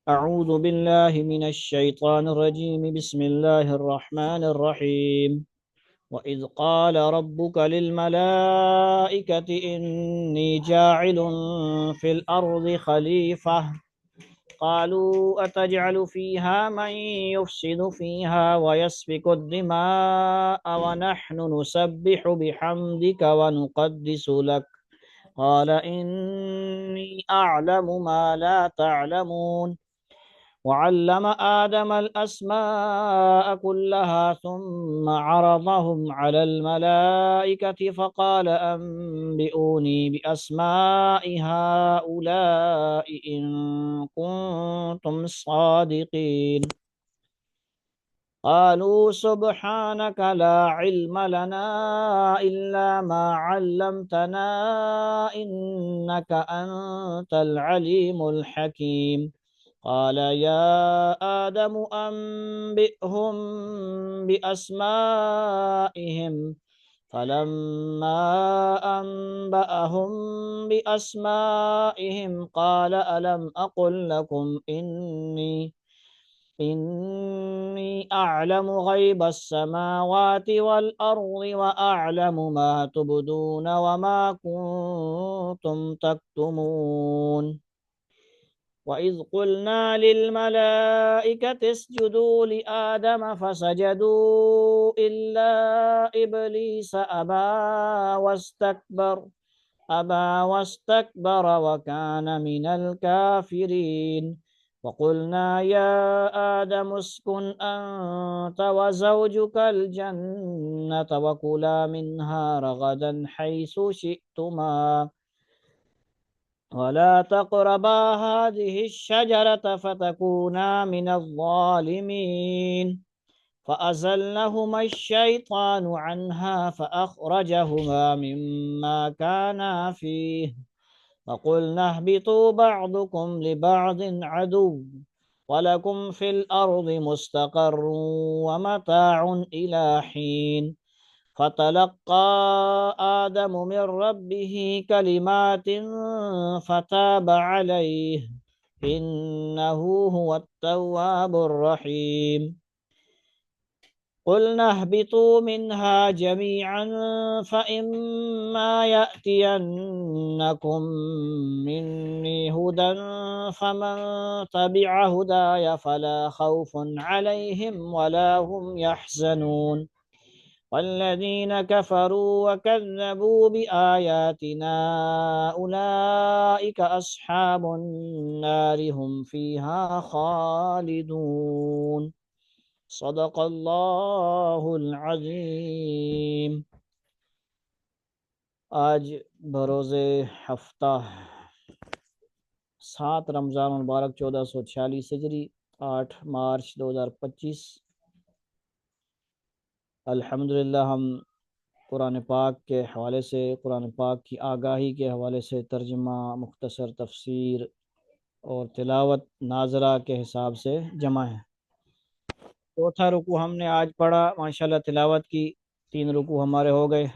أعوذ بالله من الشيطان الرجيم. بسم الله الرحمن الرحيم. وإذ قال ربك للملائكة إني جاعل في الأرض خليفة قالوا أتجعل فيها من يفسد فيها ويسفك الدماء ونحن نسبح بحمدك ونقدس لك قال إني أعلم ما لا تعلمون. وعلم آدم الأسماء كلها ثم عرضهم على الملائكة فقال أنبئوني بأسماء هؤلاء إن كنتم صادقين. قالوا سبحانك لا علم لنا إلا ما علمتنا إنك أنت العليم الحكيم. قال يا آدم أنبئهم بأسمائهم فلما أنبأهم بأسمائهم قال ألم أقل لكم إني أعلم غيب السماوات والأرض وأعلم ما تبدون وما كنتم تكتمون. وإذ قلنا للملائكة اسجدوا لآدم فسجدوا إلا إبليس أبى واستكبر وكان من الكافرين. وقلنا يا آدم اسكن أنت وزوجك الجنة وكلا منها رغدا حيث شئتما ولا تقربا هذه الشجرة فتكونا من الظالمين. فأزلهما الشيطان عنها فأخرجهما مما كانا فيه وقلنا اهبطوا بعضكم لبعض عدو ولكم في الأرض مستقر ومتاع إلى حين. فتلقى آدم من ربه كلمات فتاب عليه إنه هو التواب الرحيم. قلنا اهبطوا منها جميعا فإما يأتينكم مني هدى فمن تبع هداي فلا خوف عليهم ولا هم يحزنون. والذين كفروا وكذبوا بآياتنا أولئك أصحاب النار هم فيها خالدون. صدق اللہ العظیم۔ آج بروز ہفتہ 7 رمضان المبارک 1446 ہجری 8 مارچ 2025۔ الحمدللہ ہم قرآن پاک کے حوالے سے، قرآن پاک کی آگاہی کے حوالے سے ترجمہ، مختصر تفسیر اور تلاوت ناظرہ کے حساب سے جمع ہیں۔ چوتھا رکوع ہم نے آج پڑھا، ماشاءاللہ تلاوت کی 3 رکوع ہمارے ہو گئے،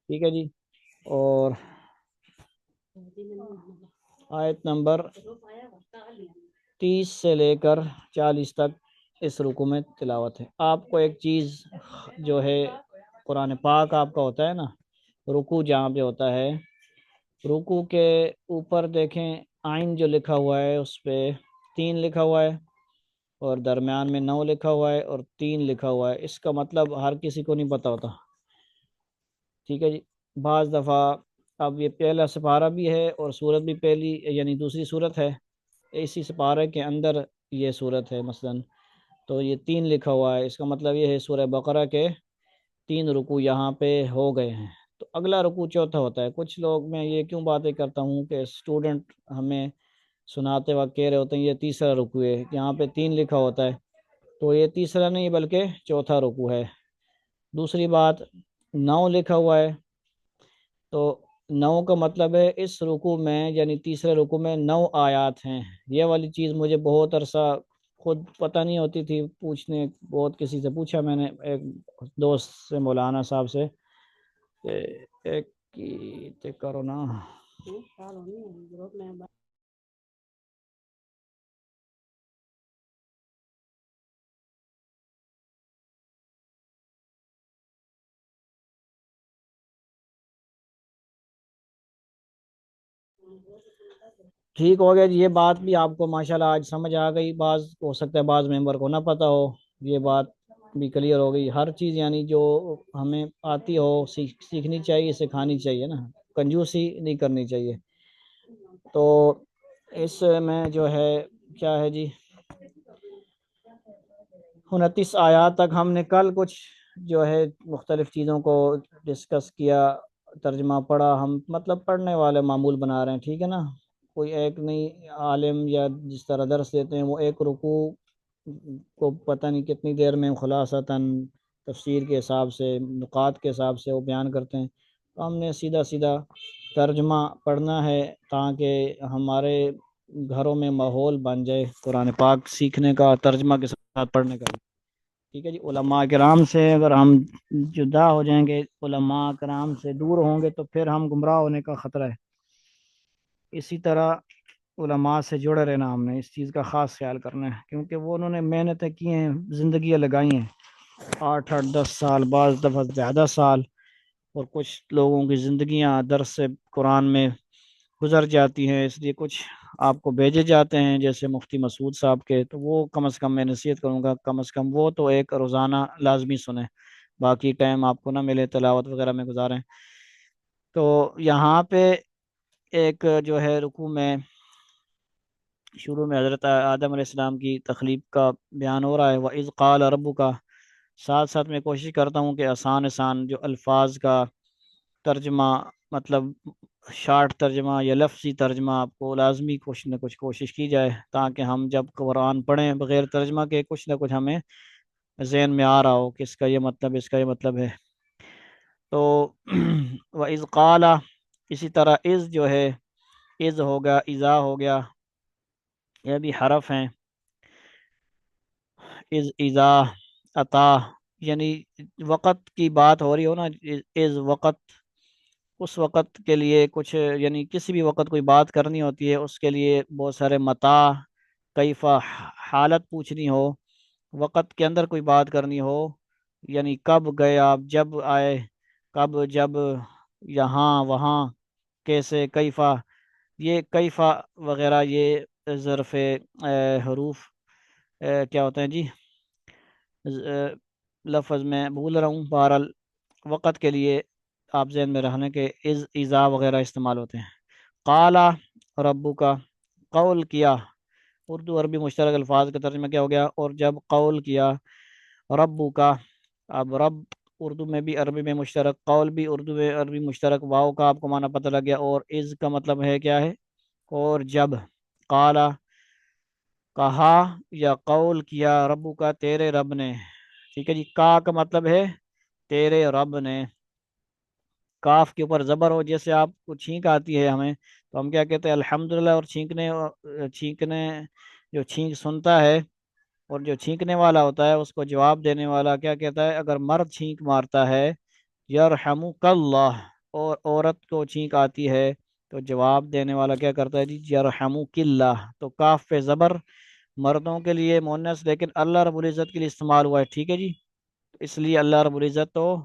ٹھیک ہے جی۔ اور آیت نمبر 30 سے لے کر 40 تک اس رکوع میں تلاوت ہے۔ آپ کو ایک چیز جو ہے، قرآن پاک آپ کا ہوتا ہے نا، رکوع جہاں پہ ہوتا ہے، رکوع کے اوپر دیکھیں آئین جو لکھا ہوا ہے اس پہ 3 لکھا ہوا ہے، اور درمیان میں 9 لکھا ہوا ہے اور 3 لکھا ہوا ہے۔ اس کا مطلب ہر کسی کو نہیں پتہ ہوتا، ٹھیک ہے جی۔ بعض دفعہ اب یہ پہلا سپارہ بھی ہے اور سورت بھی پہلی یعنی دوسری سورت ہے، اسی سپارے کے اندر یہ سورت ہے مثلا، تو یہ 3 لکھا ہوا ہے، اس کا مطلب یہ ہے سورہ بقرہ کے 3 رکوع یہاں پہ ہو گئے ہیں۔ تو اگلا رکوع چوتھا ہوتا ہے۔ کچھ لوگ، میں یہ کیوں باتیں کرتا ہوں کہ اسٹوڈنٹ ہمیں سناتے وقت کہہ رہے ہوتے ہیں یہ تیسرا رکوع ہے، یہاں پہ 3 لکھا ہوتا ہے، تو یہ تیسرا نہیں بلکہ چوتھا رکوع ہے۔ دوسری بات، 9 لکھا ہوا ہے، تو 9 کا مطلب ہے اس رکوع میں یعنی تیسرے رکوع میں 9 آیات ہیں۔ یہ والی چیز مجھے بہت عرصہ خود پتہ نہیں ہوتی تھی، بہت کسی سے پوچھا میں نے، ایک دوست سے، مولانا صاحب سے، کہ ایک کی کرو نا ٹھیک ہو گیا جی، یہ بات بھی آپ کو ماشاءاللہ آج سمجھ آ گئی، بعض ہو سکتا ہے بعض ممبر کو نہ پتہ ہو، یہ بات بھی کلیئر ہو گئی۔ ہر چیز یعنی جو ہمیں آتی ہو سیکھنی چاہیے، سکھانی چاہیے نا، کنجوسی نہیں کرنی چاہیے۔ تو اس میں جو ہے کیا ہے جی، 29 آیات تک ہم نے کل کچھ جو ہے مختلف چیزوں کو ڈسکس کیا، ترجمہ پڑھا، ہم مطلب پڑھنے والے معمول بنا رہے ہیں، ٹھیک ہے نا۔ کوئی ایک نہیں عالم یا جس طرح درس دیتے ہیں وہ ایک رکوع کو پتہ نہیں کتنی دیر میں خلاصتاً تفسیر کے حساب سے، نقاط کے حساب سے وہ بیان کرتے ہیں، تو ہم نے سیدھا سیدھا ترجمہ پڑھنا ہے تاکہ ہمارے گھروں میں ماحول بن جائے قرآن پاک سیکھنے کا، ترجمہ کے ساتھ پڑھنے کا۔ ٹھیک ہے جی، علماء کرام سے اگر ہم جدا ہو جائیں گے، علماء کرام سے دور ہوں گے تو پھر ہم گمراہ ہونے کا خطرہ ہے۔ اسی طرح علماء سے جڑے رہنا، ہم نے اس چیز کا خاص خیال کرنا ہے، کیونکہ وہ انہوں نے محنتیں کی ہیں، زندگیاں لگائی ہیں، 8 8 10 سال، بعض دفعہ زیادہ سال، اور کچھ لوگوں کی زندگیاں درس سے قرآن میں گزر جاتی ہیں، اس لیے کچھ آپ کو بھیجے جاتے ہیں جیسے مفتی مسعود صاحب کے، تو وہ کم از کم میں نصیحت کروں گا، کم از کم وہ تو ایک روزانہ لازمی سنیں، باقی ٹائم آپ کو نہ ملے تلاوت وغیرہ میں گزاریں۔ تو یہاں پہ ایک جو ہے رکوع میں شروع میں حضرت آدم علیہ السلام کی تخلیق کا بیان ہو رہا ہے، وَإِذْ قَالَ رَبُّكَ، ساتھ ساتھ میں کوشش کرتا ہوں کہ آسان آسان جو الفاظ کا ترجمہ، مطلب شارٹ ترجمہ یا لفظی ترجمہ آپ کو لازمی کچھ نہ کچھ کوشش کی جائے، تاکہ ہم جب قرآن پڑھیں بغیر ترجمہ کے کچھ نہ کچھ ہمیں ذہن میں آ رہا ہو کہ اس کا یہ مطلب، اس کا یہ مطلب ہے۔ تو وَإِذْ قَالَ، اسی طرح از جو ہے، از ہو گیا، اذا ہو گیا، یہ بھی حرف ہیں، از، اذا، عطا، یعنی وقت کی بات ہو رہی ہو نا، از وقت، اس وقت کے لیے کچھ، یعنی کسی بھی وقت کوئی بات کرنی ہوتی ہے اس کے لیے بہت سارے متا، کیفا، حالت پوچھنی ہو، وقت کے اندر کوئی بات کرنی ہو، یعنی کب گئے آپ، جب آئے، کب، جب، یہاں، وہاں، کیسے، کیفا، یہ کیفا وغیرہ یہ ظرف حروف کیا ہوتے ہیں جی، لفظ میں بھول رہا ہوں، بہرحال وقت کے لیے آپ ذہن میں رہنے کے از، ایزا وغیرہ استعمال ہوتے ہیں۔ قالا ربو کا، قول کیا، اردو عربی مشترک الفاظ کا ترجمہ کیا ہو گیا، اور جب قول کیا، ربو کا، اب رب اردو میں بھی عربی میں مشترک، قول بھی اردو میں عربی مشترک، واؤ کا آپ کو معنی پتہ لگ گیا، اور از کا مطلب ہے کیا ہے، اور جب، قالا کہا یا قول کیا، ربو کا تیرے رب نے، ٹھیک ہے جی، کا مطلب ہے تیرے رب نے، کاف کے اوپر زبر ہو، جیسے آپ کو چھینک آتی ہے ہمیں تو ہم کیا کہتے ہیں الحمدللہ، اور چھینکنے جو چھینک سنتا ہے اور جو چھینکنے والا ہوتا ہے اس کو جواب دینے والا کیا کہتا ہے، اگر مرد چھینک مارتا ہے یرحمک اللہ، اور عورت کو چھینک آتی ہے تو جواب دینے والا کیا کرتا ہے جی، یرحمک اللہ، تو کاف پہ زبر مردوں کے لیے مؤنث، لیکن اللہ رب العزت کے لیے استعمال ہوا ہے، ٹھیک ہے جی، اس لیے اللہ رب العزت تو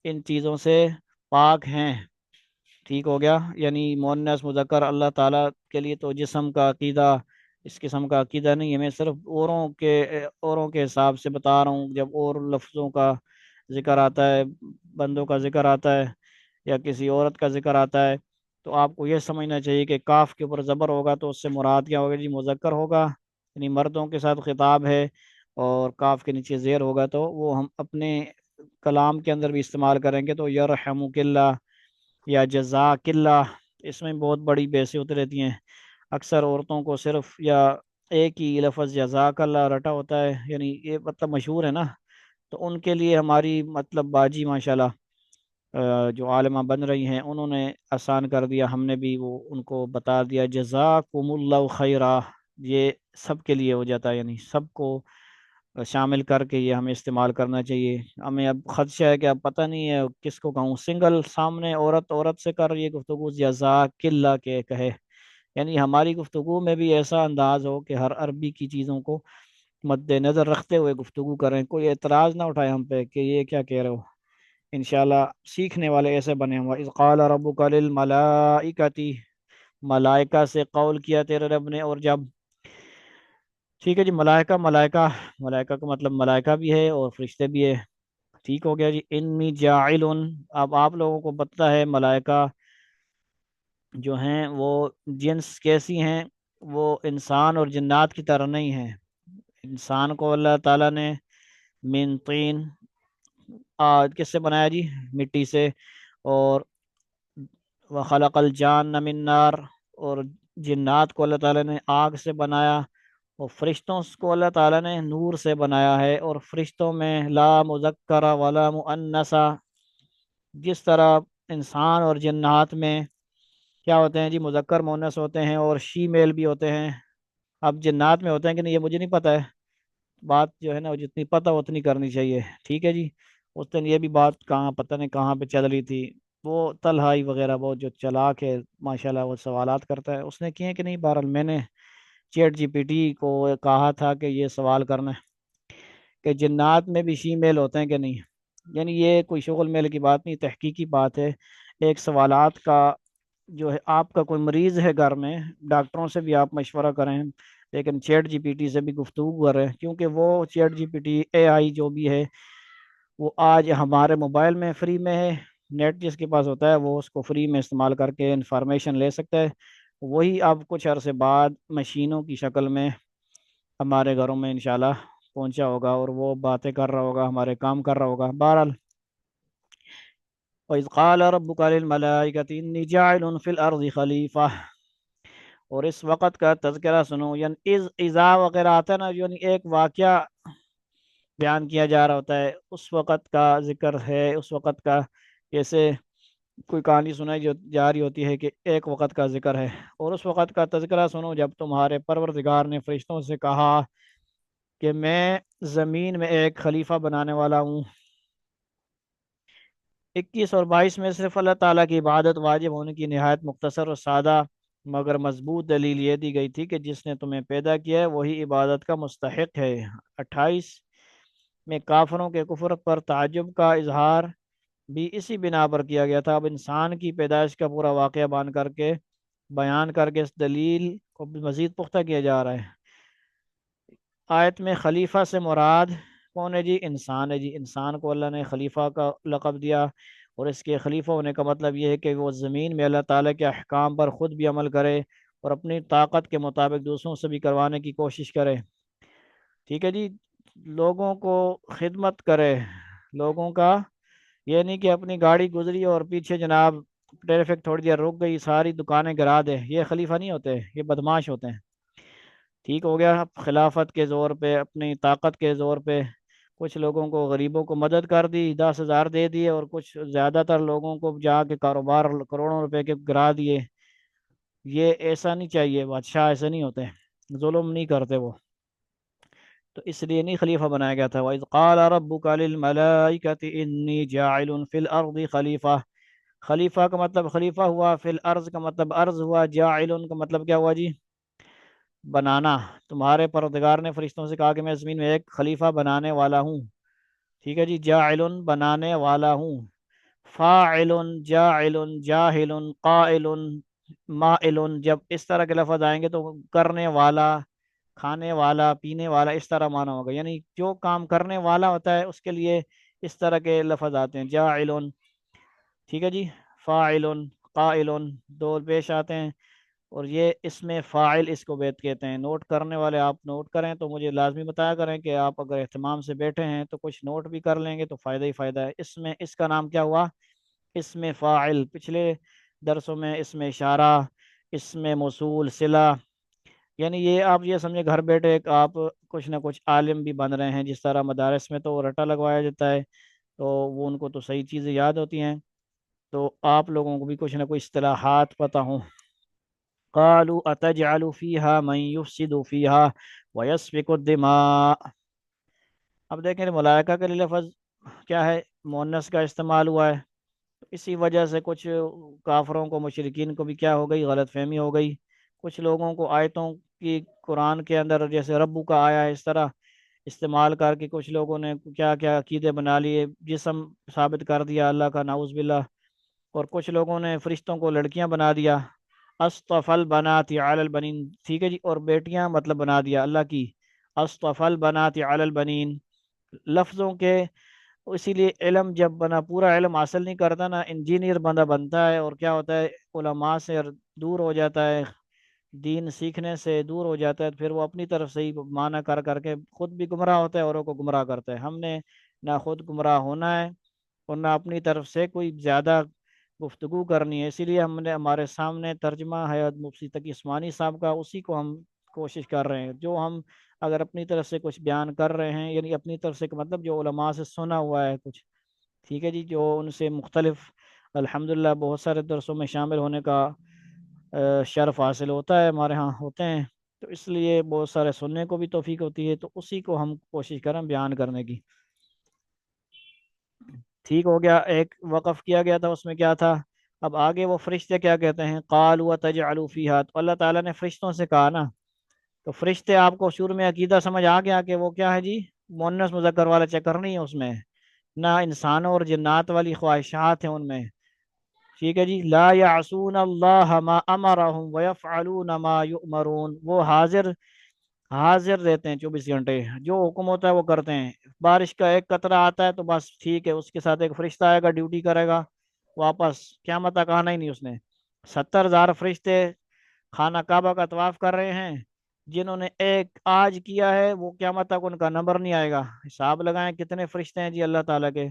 ان چیزوں سے پاک ہیں، ٹھیک ہو گیا، یعنی مؤنث مذکر اللہ تعالیٰ کے لیے تو جسم کا عقیدہ اس قسم کا عقیدہ نہیں ہے، میں صرف اوروں کے حساب سے بتا رہا ہوں، جب اور لفظوں کا ذکر آتا ہے، بندوں کا ذکر آتا ہے یا کسی عورت کا ذکر آتا ہے، تو آپ کو یہ سمجھنا چاہیے کہ کاف کے اوپر زبر ہوگا تو اس سے مراد کیا ہوگا جی، مذکر ہوگا، یعنی مردوں کے ساتھ خطاب ہے، اور کاف کے نیچے زیر ہوگا تو وہ ہم اپنے کلام کے اندر بھی استعمال کریں گے، تو یرحمک اللہ یا جزاک اللہ، اس میں بہت بڑی بحثیں ہوتی رہتی ہیں، اکثر عورتوں کو صرف یا ایک ہی لفظ جزاک اللہ رٹا ہوتا ہے، یعنی یہ مطلب مشہور ہے نا، تو ان کے لیے ہماری مطلب باجی ماشاءاللہ جو عالمہ بن رہی ہیں انہوں نے آسان کر دیا، ہم نے بھی وہ ان کو بتا دیا، جزاکم اللہ خیرہ، یہ سب کے لیے ہو جاتا ہے، یعنی سب کو شامل کر کے یہ ہمیں استعمال کرنا چاہیے۔ ہمیں اب خدشہ ہے کہ اب پتہ نہیں ہے کس کو کہوں، سنگل سامنے عورت سے کر رہی ہے گفتگو، جزاک اللہ کے کہے، یعنی ہماری گفتگو میں بھی ایسا انداز ہو کہ ہر عربی کی چیزوں کو مد نظر رکھتے ہوئے گفتگو کریں، کوئی اعتراض نہ اٹھائے ہم پہ کہ یہ کیا کہہ رہے ہو، انشاءاللہ سیکھنے والے ایسے بنے ہوں۔ اذ قال ربک للملائکۃ، ملائکہ سے قول کیا تیرے رب نے، اور جب ٹھیک ہے جی، ملائکہ ملائکہ ملائکہ کا مطلب ملائکہ بھی ہے اور فرشتے بھی ہے، ٹھیک ہو گیا جی۔ انی جاعل، اب آپ لوگوں کو پتہ ہے ملائکہ جو ہیں وہ جنس کیسی ہیں، وہ انسان اور جنات کی طرح نہیں ہیں۔ انسان کو اللہ تعالیٰ نے من طین، کس سے بنایا جی؟ مٹی سے، اور وخلق الجان من نار، اور جنات کو اللہ تعالیٰ نے آگ سے بنایا، اور فرشتوں کو اللہ تعالیٰ نے نور سے بنایا ہے، اور فرشتوں میں لا مذکر ولا مؤنثا، جس طرح انسان اور جنات میں کیا ہوتے ہیں جی؟ مذکر مؤنث ہوتے ہیں اور شی میل بھی ہوتے ہیں۔ اب جنات میں ہوتے ہیں کہ نہیں یہ مجھے نہیں پتہ ہے، بات جو ہے نا وہ جتنی پتہ اتنی کرنی چاہیے، ٹھیک ہے جی۔ اس دن یہ بھی بات کہاں پتہ نہیں کہاں پہ چل رہی تھی، وہ طلحائی وغیرہ وہ جو چلاک ہے ماشاءاللہ، وہ سوالات کرتا ہے، اس نے کیے کہ نہیں؟ بہرحال میں نے چیٹ جی پی ٹی کو کہا تھا کہ یہ سوال کرنا ہے کہ جنات میں بھی شی میل ہوتے ہیں کہ نہیں، یعنی یہ کوئی شغل میل کی بات نہیں، تحقیقی بات ہے۔ ایک سوالات کا جو ہے، آپ کا کوئی مریض ہے گھر میں، ڈاکٹروں سے بھی آپ مشورہ کریں، لیکن چیٹ جی پی ٹی سے بھی گفتگو کریں، کیونکہ وہ chat G P T A آئی جو بھی ہے وہ آج ہمارے موبائل میں فری میں ہے، نیٹ جس کے پاس ہوتا ہے وہ اس کو فری میں استعمال کر کے انفارمیشن لے سکتا ہے، وہی اب کچھ عرصے بعد مشینوں کی شکل میں ہمارے گھروں میں انشاءاللہ پہنچا ہوگا، اور وہ باتیں کر رہا ہوگا، ہمارے کام کر رہا ہوگا۔ بہرحال وَإِذْ قَالَ رَبُّكَ لِلْمَلَائِكَةِ إِنِّي جَاعِلٌ فِي الْأَرْضِ خَلِيفَةً، اور اس وقت کا تذکرہ سنو، یعنی اذا وغیرہ آتا ہے نا، یعنی ایک واقعہ بیان کیا جا رہا ہوتا ہے، اس وقت کا ذکر ہے، اس وقت کا، جیسے کوئی کہانی سنائی جو جا رہی ہوتی ہے کہ ایک وقت کا ذکر ہے، اور اس وقت کا تذکرہ سنو جب تمہارے پروردگار نے فرشتوں سے کہا کہ میں زمین میں ایک خلیفہ بنانے والا ہوں۔ 21 اور 22 میں صرف اللہ تعالیٰ کی عبادت واجب ہونے کی نہایت مختصر اور سادہ مگر مضبوط دلیل یہ دی گئی تھی کہ جس نے تمہیں پیدا کیا ہے وہی عبادت کا مستحق ہے۔ 28 میں کافروں کے کفر پر تعجب کا اظہار بھی اسی بنا پر کیا گیا تھا۔ اب انسان کی پیدائش کا پورا واقعہ بیان کر کے اس دلیل کو مزید پختہ کیا جا رہا ہے۔ آیت میں خلیفہ سے مراد کون ہے جی؟ انسان ہے جی، انسان کو اللہ نے خلیفہ کا لقب دیا، اور اس کے خلیفہ ہونے کا مطلب یہ ہے کہ وہ زمین میں اللہ تعالیٰ کے احکام پر خود بھی عمل کرے اور اپنی طاقت کے مطابق دوسروں سے بھی کروانے کی کوشش کرے، ٹھیک ہے جی۔ لوگوں کو خدمت کرے، لوگوں کا، یہ نہیں کہ اپنی گاڑی گزری اور پیچھے جناب ٹریفک تھوڑی دیر رک گئی ساری دکانیں گرا دے، یہ خلیفہ نہیں ہوتے، یہ بدماش ہوتے ہیں، ٹھیک ہو گیا۔ خلافت کے زور پہ، اپنی طاقت کے زور پہ کچھ لوگوں کو، غریبوں کو مدد کر دی، 10,000 دے دیے، اور کچھ زیادہ تر لوگوں کو جا کے کاروبار کروڑوں روپے کے گرا دیے، یہ ایسا نہیں چاہیے، بادشاہ ایسے نہیں ہوتے، ظلم نہیں کرتے وہ، تو اس لیے نہیں خلیفہ بنایا گیا تھا۔ وَإِذْ قَالَ رَبُّكَ لِلْمَلَائِكَةِ إِنِّي جَاعِلٌ فِي الْأَرْضِ خلیفہ، خلیفہ کا مطلب خلیفہ ہوا، فی الارض کا مطلب ارض ہوا، جاعل کا مطلب کیا ہوا جی؟ بنانا۔ تمہارے پروردگار نے فرشتوں سے کہا کہ میں زمین میں ایک خلیفہ بنانے والا ہوں، ٹھیک ہے جی، جاعل بنانے والا ہوں، فاعل جاعل جاہل قائل مائل، جب اس طرح کے لفظ آئیں گے تو کرنے والا، کھانے والا، پینے والا، اس طرح معنی ہوگا، یعنی جو کام کرنے والا ہوتا ہے اس کے لیے اس طرح کے لفظ آتے ہیں، جاعل، ٹھیک ہے جی، فاعل، قائل، دو پیش آتے ہیں، اور یہ اس میں فاعل اس کو بیت کہتے ہیں۔ نوٹ کرنے والے آپ نوٹ کریں تو مجھے لازمی بتایا کریں کہ آپ اگر اہتمام سے بیٹھے ہیں تو کچھ نوٹ بھی کر لیں گے تو فائدہ ہی فائدہ ہے۔ اس میں اس کا نام کیا ہوا؟ اس میں فاعل، پچھلے درسوں میں اس میں اشارہ، اس میں موصول، صلہ، یعنی یہ آپ یہ سمجھے گھر بیٹھے ایک آپ کچھ نہ کچھ عالم بھی بن رہے ہیں، جس طرح مدارس میں تو رٹا لگوایا جاتا ہے تو وہ ان کو تو صحیح چیزیں یاد ہوتی ہیں، تو آپ لوگوں کو بھی کچھ نہ کچھ اصطلاحات پتہ ہوں۔ قالوا اتجعل فيها من يفسد فيها ويسفك الدماء، اب دیکھیں ملائکہ کے لیے لفظ کیا ہے؟ مؤنث کا استعمال ہوا ہے، اسی وجہ سے کچھ کافروں کو، مشرکین کو بھی کیا ہو گئی؟ غلط فہمی ہو گئی، کچھ لوگوں کو آیتوں کی قرآن کے اندر جیسے ربو کا آیا ہے اس طرح استعمال کر کے کچھ لوگوں نے کیا کیا عقیدے بنا لیے، جسم ثابت کر دیا اللہ کا، نعوذ باللہ، اور کچھ لوگوں نے فرشتوں کو لڑکیاں بنا دیا، اصطفل بناتی علی البنین، ٹھیک ہے جی، اور بیٹیاں مطلب بنا دیا اللہ کی، اصطفل بناتی علی البنین لفظوں کے، اسی لیے علم جب بنا پورا علم حاصل نہیں کرتا نا، انجینئر بندہ بنتا ہے اور کیا ہوتا ہے علماء سے دور ہو جاتا ہے، دین سیکھنے سے دور ہو جاتا ہے، پھر وہ اپنی طرف سے ہی معنی کر کر کے خود بھی گمراہ ہوتا ہے، اوروں کو گمراہ کرتا ہے۔ ہم نے نہ خود گمراہ ہونا ہے اور نہ اپنی طرف سے کوئی زیادہ گفتگو کرنی ہے، اسی لیے ہم نے ہمارے سامنے ترجمہ حیات مفتی تقی عثمانی صاحب کا، اسی کو ہم کوشش کر رہے ہیں، جو ہم اگر اپنی طرف سے کچھ بیان کر رہے ہیں، یعنی اپنی طرف سے مطلب جو علماء سے سنا ہوا ہے کچھ، ٹھیک ہے جی، جو ان سے مختلف الحمدللہ بہت سارے درسوں میں شامل ہونے کا شرف حاصل ہوتا ہے، ہمارے ہاں ہوتے ہیں، تو اس لیے بہت سارے سننے کو بھی توفیق ہوتی ہے، تو اسی کو ہم کوشش کریں بیان کرنے کی۔ ٹھیک ہو گیا، ایک وقف کیا گیا تھا، اس میں کیا تھا؟ اب آگے وہ فرشتے کیا کہتے ہیں، قالوا تجعل فیہا، تو اللہ تعالیٰ نے فرشتوں سے کہا نا، تو فرشتے آپ کو شروع میں عقیدہ سمجھ آ گیا کہ وہ کیا ہے جی، مؤنث مذکر والا چکر نہیں ہے اس میں، نہ انسانوں اور جنات والی خواہشات ہیں ان میں، ٹھیک ہے جی، لا یعصون اللہ ما امرہم ویفعلون ما یؤمرون، وہ حاضر حاضر رہتے ہیں 24 گھنٹے، جو حکم ہوتا ہے وہ کرتے ہیں، بارش کا ایک قطرہ آتا ہے تو بس ٹھیک ہے، اس کے ساتھ ایک فرشتہ آئے گا ڈیوٹی کرے گا، واپس قیامت تک آنا ہی نہیں اس نے۔ 70,000 فرشتے خانہ کعبہ کا طواف کر رہے ہیں، جنہوں نے ایک آج کیا ہے وہ قیامت تک ان کا نمبر نہیں آئے گا، حساب لگائیں کتنے فرشتے ہیں جی اللہ تعالیٰ کے،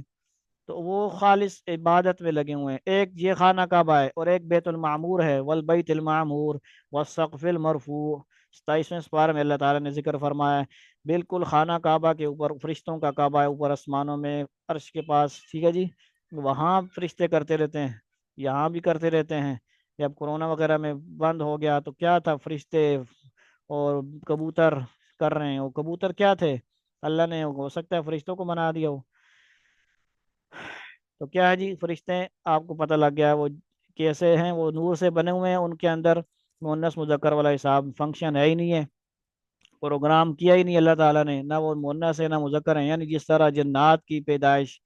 تو وہ خالص عبادت میں لگے ہوئے ہیں، ایک یہ خانہ کعبہ ہے اور ایک بیت المعمور ہے، والبیت المعمور والسقف المرفوع، 27ویں سپارہ میں اللہ تعالیٰ نے ذکر فرمایا ہے، بالکل خانہ کعبہ کے اوپر فرشتوں کا کعبہ ہے، اوپر آسمانوں میں عرش کے پاس، ٹھیک ہے جی، وہاں فرشتے کرتے رہتے ہیں، یہاں بھی کرتے رہتے ہیں، جب کورونا وغیرہ میں بند ہو گیا تو کیا تھا، فرشتے اور کبوتر کر رہے ہیں، وہ کبوتر کیا تھے، اللہ نے ہو سکتا ہے فرشتوں کو بنا دیا ہو، تو کیا ہے جی، فرشتے آپ کو پتہ لگ گیا وہ کیسے ہیں، وہ نور سے بنے ہوئے ہیں، ان کے اندر مؤنث مذکر والا حساب فنکشن ہے ہی نہیں ہے، پروگرام کیا ہی نہیں اللہ تعالیٰ نے، نہ وہ مؤنث ہے نہ مذکر ہے، یعنی جس طرح جنات کی پیدائش